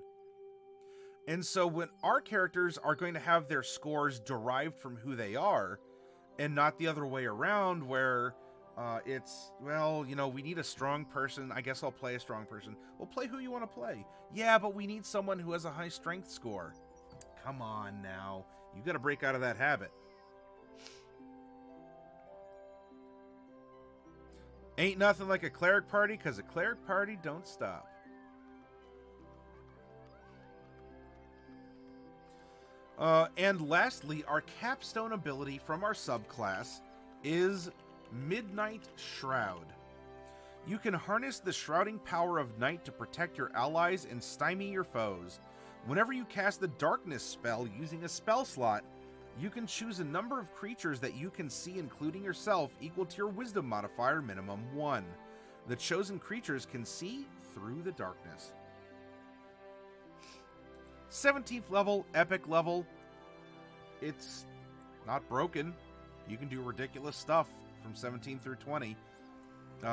And so when our characters are going to have their scores derived from who they are, and not the other way around where it's, well, you know, we need a strong person. I guess I'll play a strong person. Well, play who you want to play. Yeah, but we need someone who has a high strength score. Come on now. You got to break out of that habit. Ain't nothing like a cleric party, because a cleric party don't stop. And lastly, our capstone ability from our subclass is Midnight Shroud. You can harness the shrouding power of night to protect your allies and stymie your foes. Whenever you cast the darkness spell using a spell slot, you can choose a number of creatures that you can see, including yourself, equal to your wisdom modifier minimum 1. The chosen creatures can see through the darkness. 17th level, epic level. It's not broken. You can do ridiculous stuff from 17 through 20.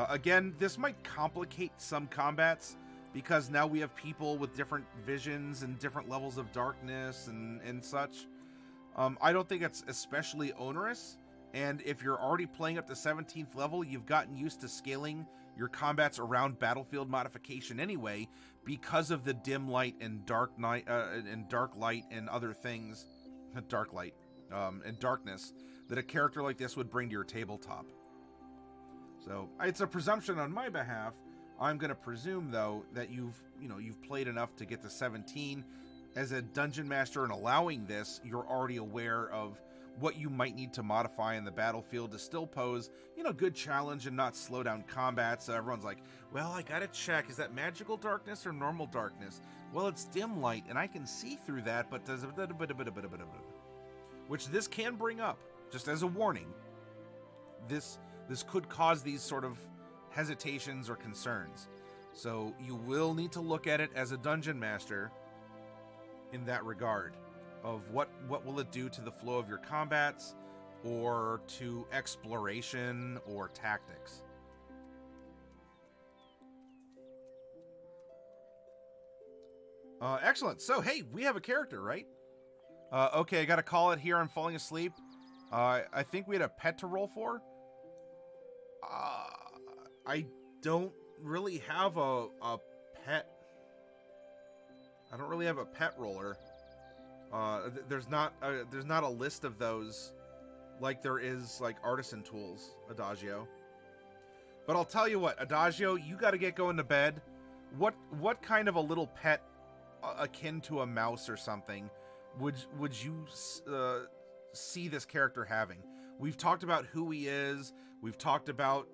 Again, this might complicate some combats because now we have people with different visions and different levels of darkness and such. I don't think it's especially onerous, and if you're already playing up to 17th level, you've gotten used to scaling your combats around battlefield modification anyway, because of the dim light and dark night and dark light and other things, dark light and darkness that a character like this would bring to your tabletop. So it's a presumption on my behalf. I'm going to presume though that you've played enough to get to 17. As a dungeon master and allowing this, you're already aware of what you might need to modify in the battlefield to still pose, good challenge and not slow down combat. So everyone's like, well, I gotta check, is that magical darkness or normal darkness? Well, it's dim light and I can see through that, but does which this can bring up, just as a warning. This could cause these sort of hesitations or concerns. So you will need to look at it as a dungeon master in that regard of what will it do to the flow of your combats or to exploration or tactics. Excellent. So, hey, we have a character, right? Okay, I got to call it here. I'm falling asleep. I think we had a pet to roll for. I don't really have a pet. I don't really have a pet roller. There's not a list of those like there is like artisan tools, Adagio. But I'll tell you what, Adagio, you got to get going to bed. What kind of a little pet akin to a mouse or something would you see this character having? We've talked about who he is. We've talked about,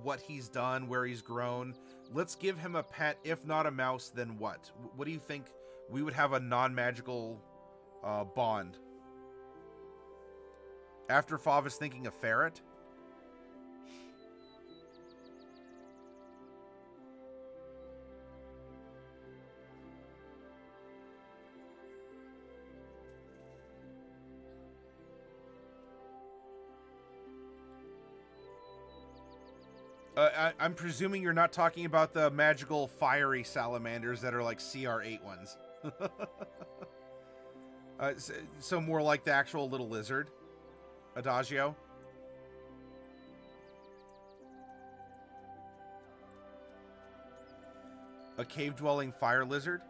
what he's done, where he's grown. Let's give him a pet. If not a mouse, then what? What do you think we would have a non-magical bond? After Fav is thinking a ferret. I'm presuming you're not talking about the magical fiery salamanders that are like CR8 ones. So more like the actual little lizard, Adagio. A cave-dwelling fire lizard.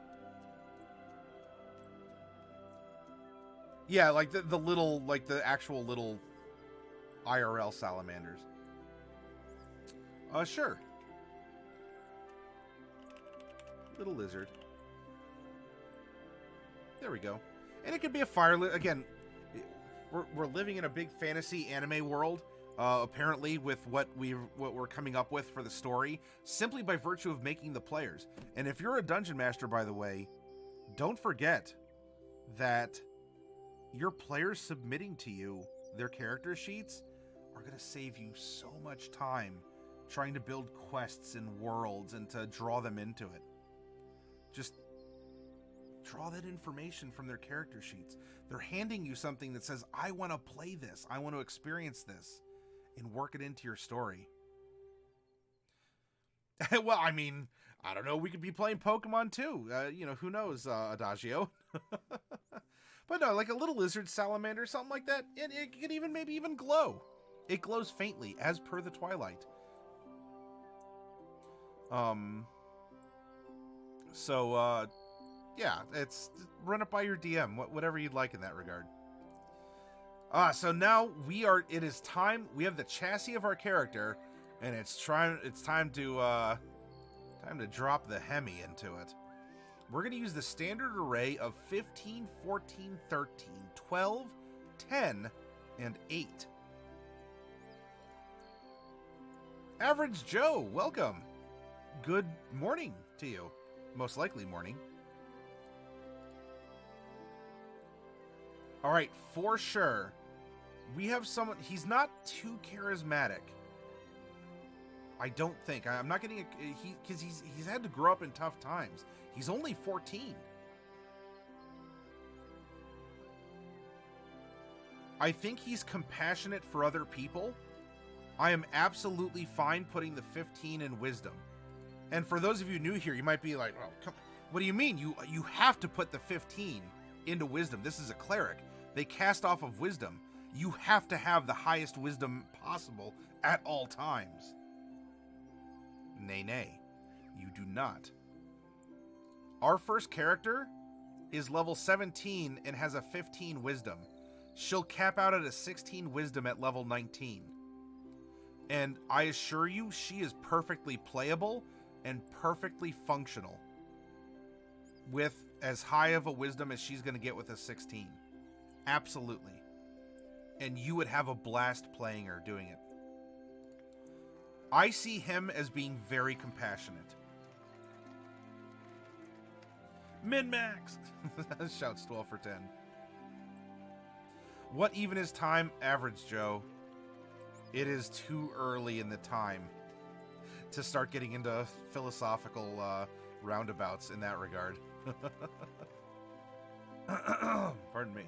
Yeah, like the little, like the actual little IRL salamanders. Sure. Little lizard. There we go. And it could be a fire lizard. Again, we're living in a big fantasy anime world, apparently, with what we're coming up with for the story, simply by virtue of making the players. And if you're a dungeon master, by the way, don't forget that your players submitting to you their character sheets are going to save you so much time trying to build quests and worlds and to draw them into it. Just draw that information from their character sheets. They're handing you something that says, I want to play this, I want to experience this, and work it into your story. Well, I mean, I don't know, we could be playing Pokemon too. Who knows, Adagio? But no, like a little lizard salamander, something like that, it could maybe even glow. It glows faintly, as per the Twilight. Yeah, it's run it by your DM, whatever you'd like in that regard. So now it is time, we have the chassis of our character, and it's time to drop the Hemi into it. We're going to use the standard array of 15, 14, 13, 12, 10, and 8. Average Joe, welcome. Good morning to you. Most likely morning. All right, for sure. We have someone, he's not too charismatic. I don't think. I'm not getting because he's had to grow up in tough times. He's only 14. I think he's compassionate for other people. I am absolutely fine putting the 15 in wisdom. And for those of you new here, you might be like, "Well, what do you mean? You have to put the 15 into wisdom. This is a cleric. They cast off of wisdom. You have to have the highest wisdom possible at all times." Nay, nay, you do not. Our first character is level 17 and has a 15 wisdom. She'll cap out at a 16 wisdom at level 19. And I assure you, she is perfectly playable and perfectly functional with as high of a wisdom as she's going to get with a 16. Absolutely. And you would have a blast playing her doing it. I see him as being very compassionate. Min-max! Shouts 12 for 10. What even is time? Average Joe. It is too early in the time to start getting into philosophical roundabouts in that regard. Pardon me.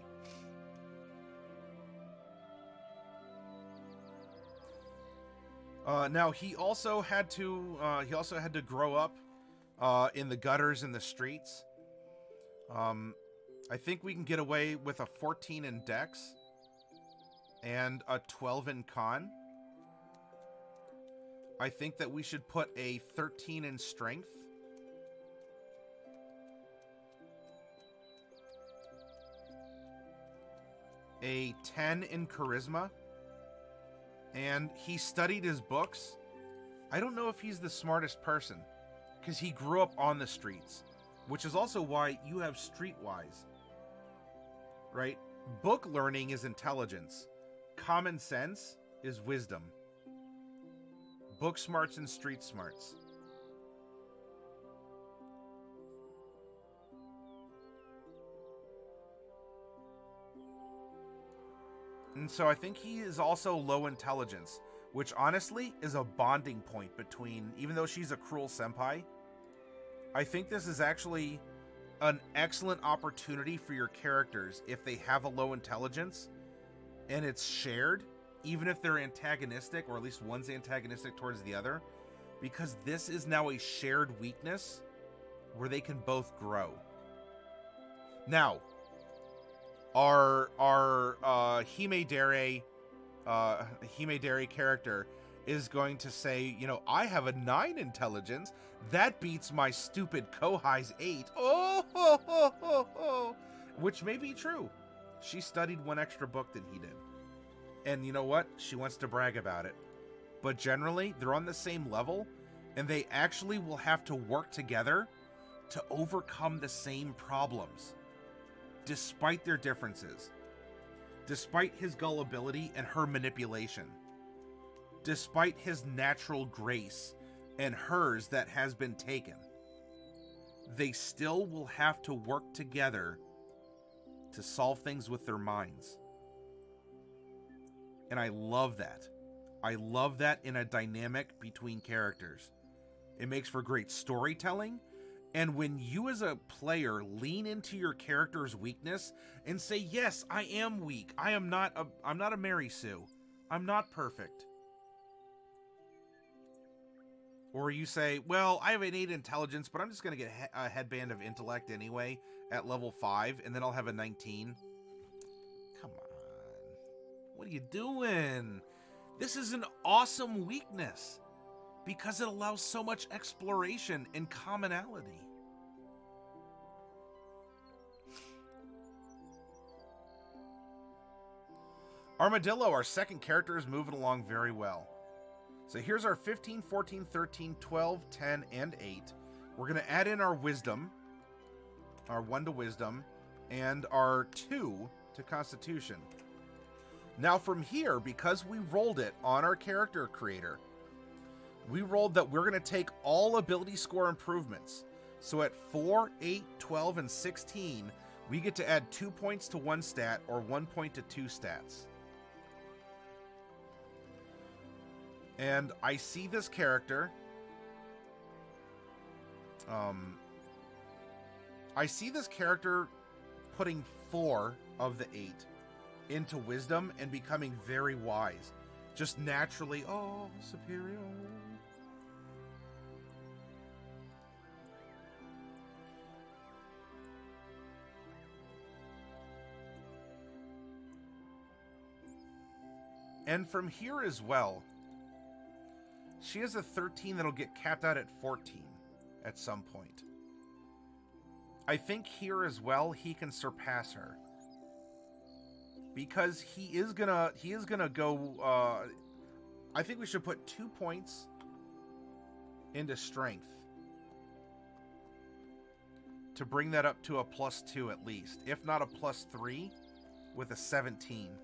Now he also had to grow up in the gutters and the streets. I think we can get away with a 14 in Dex and a 12 in Con. I think that we should put a 13 in Strength. A 10 in Charisma. And he studied his books. I don't know if he's the smartest person, because he grew up on the streets, which is also why you have Streetwise, right? Book learning is intelligence. Common sense is wisdom. Book smarts and street smarts. And so I think he is also low intelligence, which honestly is a bonding point between, even though she's a cruel senpai, I think this is actually an excellent opportunity for your characters if they have a low intelligence and it's shared, even if they're antagonistic, or at least one's antagonistic towards the other, because this is now a shared weakness where they can both grow. Now, our Himedare character is going to say, I have a 9 intelligence. That beats my stupid Kohai's 8. Oh, which may be true. She studied one extra book than he did. And you know what? She wants to brag about it. But generally, they're on the same level, and they actually will have to work together to overcome the same problems, despite their differences, despite his gullibility and her manipulation, despite his natural grace and hers that has been taken. They still will have to work together to solve things with their minds. And I love that. I love that in a dynamic between characters. It makes for great storytelling, and when you as a player lean into your character's weakness and say, yes, I am weak. I'm not a Mary Sue. I'm not perfect. Or you say, well, I have an 8 intelligence, but I'm just going to get a headband of intellect anyway at level 5, and then I'll have a 19. Come on. What are you doing? This is an awesome weakness because it allows so much exploration and commonality. Armadillo, our second character, is moving along very well. So here's our 15, 14, 13, 12, 10, and 8. We're going to add in our wisdom, our 1 to wisdom, and our 2 to constitution. Now from here, because we rolled it on our character creator, we rolled that we're going to take all ability score improvements. So at 4, 8, 12, and 16, we get to add 2 points to 1 stat or 1 point to 2 stats. And I see this character. I see this character putting 4 of the 8 into wisdom and becoming very wise. Just naturally, oh, superior. And from here as well, she has a 13 that'll get capped out at 14 at some point. I think here as well, he can surpass her. Because he is gonna go, I think we should put 2 points into strength to bring that up to a +2 at least, if not a +3 with a 17.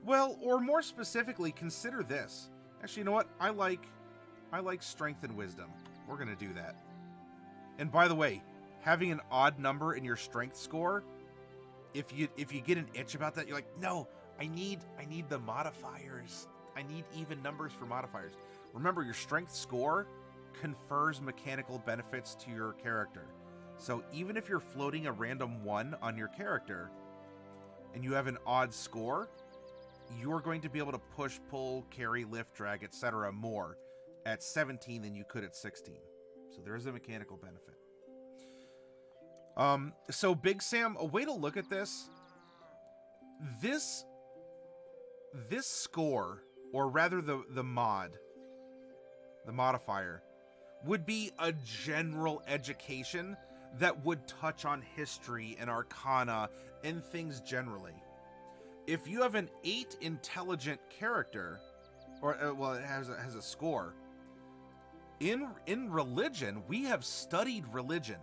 Well, or more specifically, consider this. Actually, you know what? I like strength and wisdom. We're gonna do that. And by the way, having an odd number in your strength score, if you get an itch about that, you're like, no, I need the modifiers. I need even numbers for modifiers. Remember, your strength score confers mechanical benefits to your character. So even if you're floating a random 1 on your character and you have an odd score, you're going to be able to push, pull, carry, lift, drag, etc. more at 17 than you could at 16. So there is a mechanical benefit. So Big Sam, a way to look at this score, or rather the modifier, would be a general education that would touch on history and arcana and things generally. If you have an 8 intelligent character, or it has a score. In religion, we have studied religion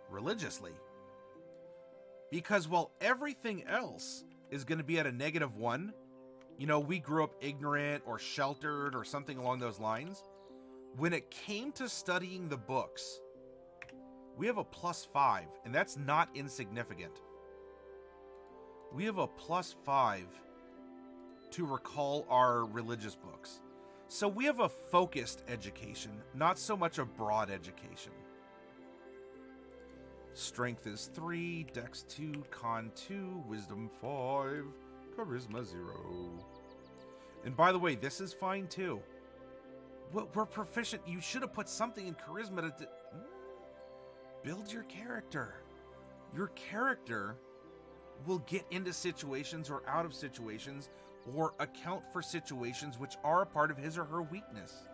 religiously, because while everything else is going to be at a -1, you know, we grew up ignorant or sheltered or something along those lines. When it came to studying the books, we have a +5, and that's not insignificant. We have a +5 to recall our religious books. So we have a focused education, not so much a broad education. Strength is 3, Dex 2, Con 2, Wisdom 5, Charisma 0. And by the way, this is fine too. We're proficient. You should have put something in Charisma to build your character. Your character will get into situations or out of situations or account for situations which are a part of his or her weakness.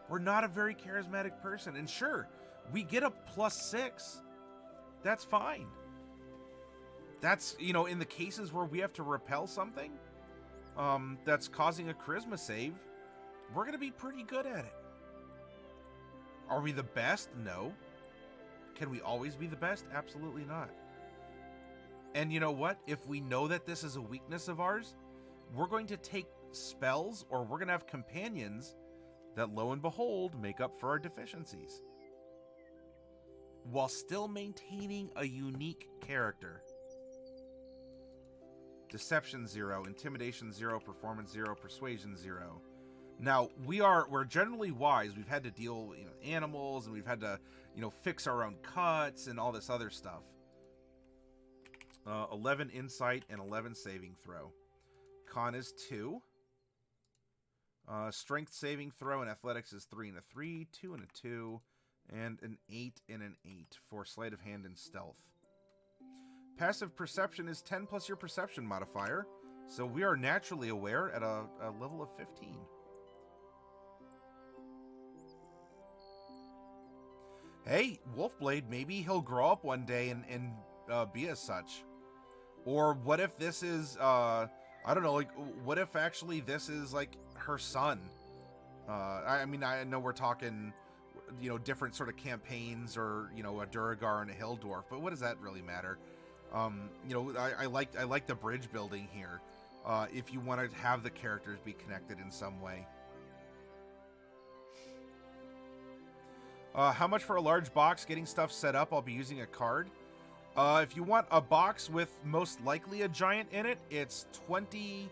We're not a very charismatic person. And sure, we get a +6. That's fine. That's, you know, in the cases where we have to repel something that's causing a charisma save, we're going to be pretty good at it. Are we the best? No. Can we always be the best? Absolutely not. And you know what? If we know that this is a weakness of ours, we're going to take spells, or we're going to have companions that, lo and behold, make up for our deficiencies, while still maintaining a unique character. Deception 0, Intimidation 0, Performance 0, Persuasion 0. Now, we're generally wise. We've had to deal with animals, and we've had to, fix our own cuts and all this other stuff. 11 Insight and 11 Saving Throw. Con is 2. Strength Saving Throw and Athletics is 3 and a 3, 2 and a 2, and an 8 and an 8 for Sleight of Hand and Stealth. Passive Perception is 10 plus your Perception modifier, so we are naturally aware at a level of 15. Hey, Wolfblade, maybe he'll grow up one day and be as such. Or what if this is, I don't know, like, what if actually this is, like, her son? I mean, I know we're talking, different sort of campaigns or, a Duragar and a Hill Dwarf, but what does that really matter? I like the bridge building here, if you want to have the characters be connected in some way. How much for a large box? Getting stuff set up, I'll be using a card. If you want a box with most likely a giant in it, it's 13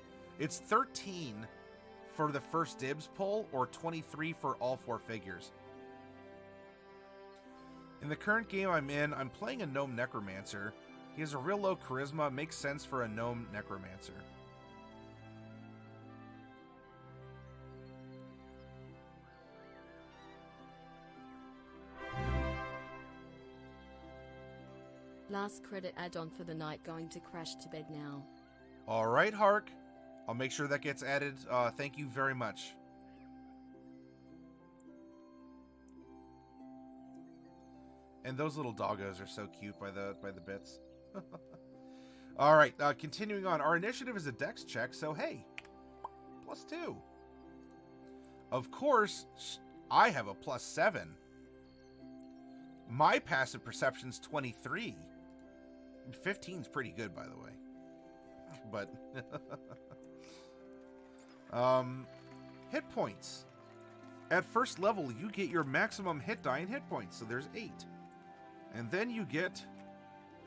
for the first dibs pull, or 23 for all 4 figures. In the current game I'm in, I'm playing a gnome necromancer. He has a real low charisma, makes sense for a gnome necromancer. Last credit add-on for the night, going to crash to bed now. All right, Hark. I'll make sure that gets added. Thank you very much. And those little doggos are so cute by the bits. All right, continuing on. Our initiative is a dex check, so hey, +2. Of course, I have a +7. My passive perception's 23. 15's pretty good, by the way. But hit points. At first level, you get your maximum hit die and hit points, so there's 8. And then you get,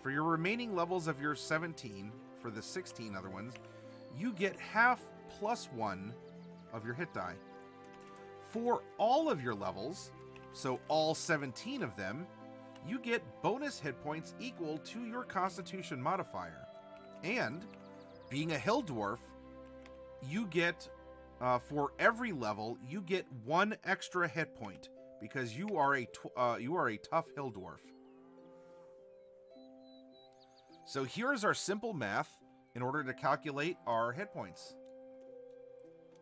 for your remaining levels of your 17, for the 16 other ones, you get half +1 of your hit die. For all of your levels, so all 17 of them, you get bonus hit points equal to your Constitution modifier. And, being a Hill Dwarf, you get, for every level, you get 1 extra hit point, because you are a tough Hill Dwarf. So here's our simple math in order to calculate our hit points.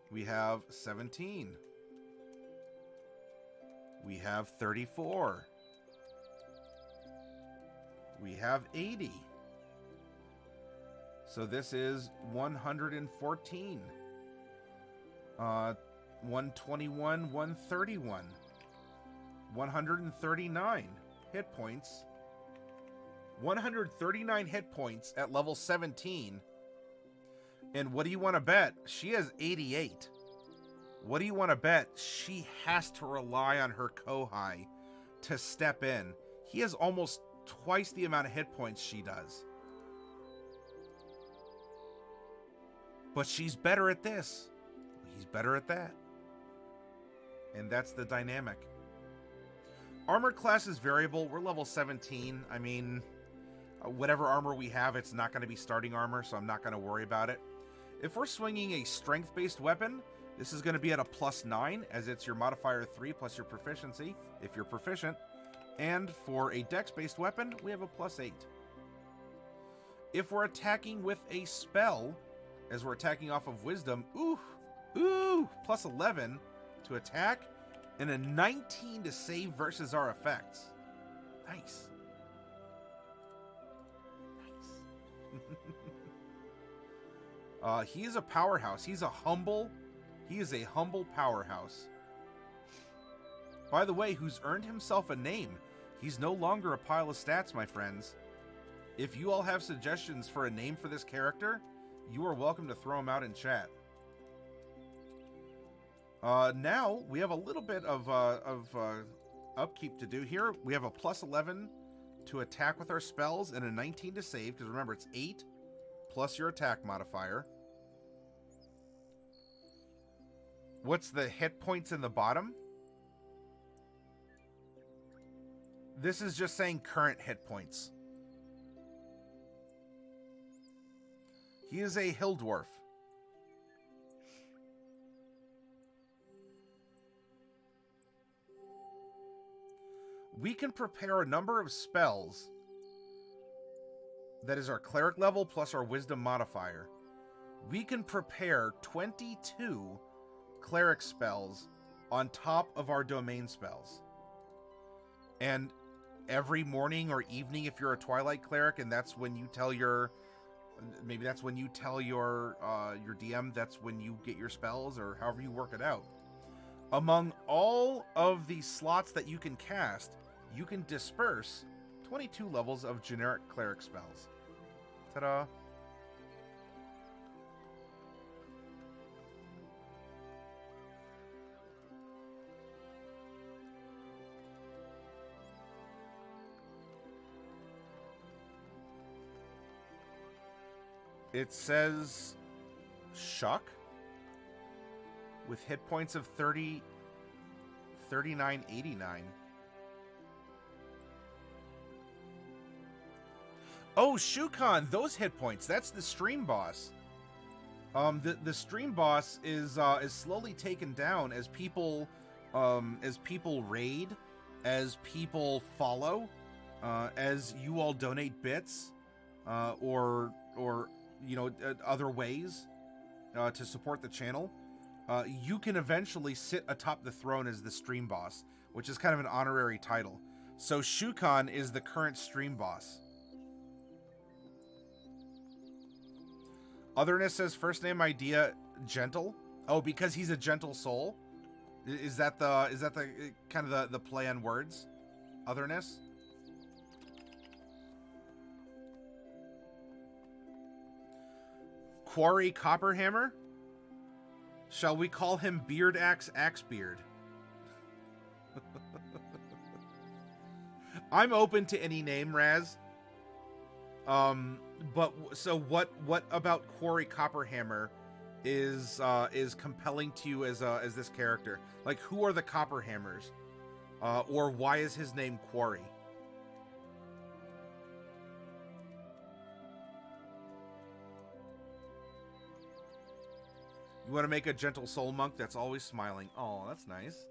We have 17. We have 34. We have 80. So this is 114. 121, 131. 139 hit points. 139 hit points at level 17. And what do you want to bet? She has 88. What do you want to bet? She has to rely on her Kohai to step in. He has almost twice the amount of hit points she does. But she's better at this. He's better at that. And that's the dynamic. Armor class is variable. We're level 17. I mean, whatever armor we have, it's not going to be starting armor, so I'm not going to worry about it. If we're swinging a strength-based weapon, this is going to be at a +9, as it's your modifier 3 plus your proficiency, if you're proficient. And for a dex-based weapon, we have a +8. If we're attacking with a spell, as we're attacking off of wisdom, +11 to attack, and a 19 to save versus our effects. Nice. He is a powerhouse. He is a humble powerhouse. By the way, who's earned himself a name. He's no longer a pile of stats, my friends. If you all have suggestions for a name for this character, you are welcome to throw them out in chat. Now, we have a little bit of upkeep to do here. We have a +11 to attack with our spells and a 19 to save, because remember, it's 8 plus your attack modifier. What's the hit points in the bottom? This is just saying current hit points. He is a hill dwarf. We can prepare a number of spells. That is our cleric level plus our wisdom modifier. We can prepare 22 cleric spells on top of our domain spells. And every morning or evening, if you're a Twilight cleric, and that's when you tell your, maybe that's when you tell your DM that's when you get your spells, or however you work it out. Among all of the slots that you can cast, you can disperse 22 levels of generic cleric spells. Ta-da! It says Shock with hit points of 3989. Oh, Shukan, those hit points. That's the stream boss. The stream boss is slowly taken down as people raid, as people follow, as you all donate bits, or you know, other ways to support the channel. You can eventually sit atop the throne as the stream boss, which is kind of an honorary title. So Shukan is the current stream boss. Otherness says first name idea Jentl. Oh, because he's a gentle soul. Is that the kind of the play on words? Otherness. Quarry Copperhammer. Shall we call him Beard Axe Axebeard? I'm open to any name, Raz. But so what about Quarry Copperhammer is compelling to you as this character? Like, who are the Copperhammers? Or why is his name Quarry? You want to make a gentle soul monk that's always smiling. Oh, that's nice.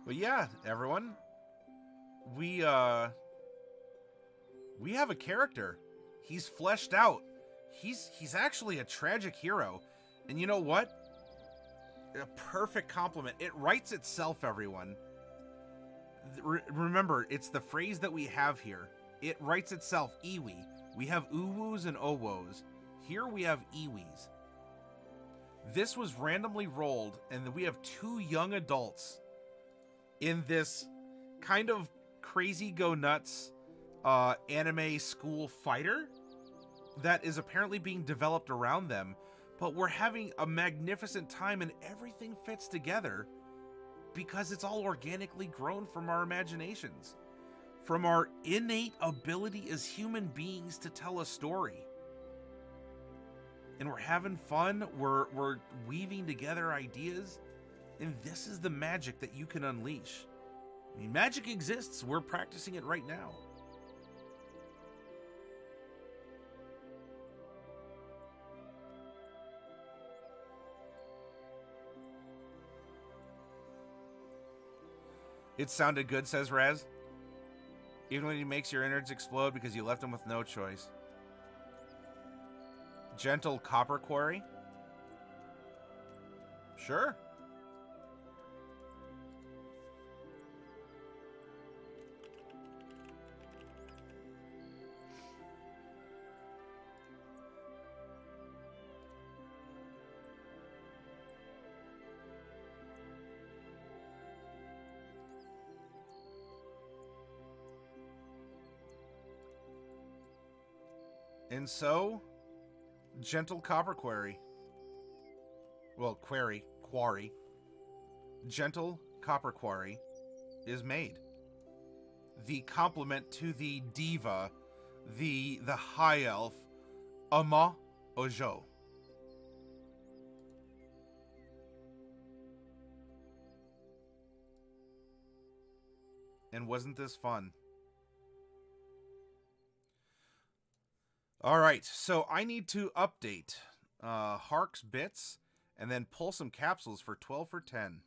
But yeah, everyone, we have a character. He's fleshed out. He's actually a tragic hero. And you know what? A perfect compliment. It writes itself, everyone. Remember, it's the phrase that we have here. It writes itself, Iwi. We have Uwus and Owos. Here we have Iwis. This was randomly rolled, and we have two young adults in this kind of crazy go nuts anime school fighter that is apparently being developed around them, but we're having a magnificent time and everything fits together because it's all organically grown from our imaginations, from our innate ability as human beings to tell a story. And we're having fun, we're weaving together ideas. And this is the magic that you can unleash. I mean, magic exists. We're practicing it right now. It sounded good, says Raz. Even when he makes your innards explode because you left him with no choice. Jentl Copperquarry? Sure. And so, Jentl Copperquarry. Well, quarry. Jentl Copperquarry is made. The compliment to the diva, the high elf, Ama Ojo. And wasn't this fun? All right, so I need to update Hark's bits and then pull some capsules for 12 for 10.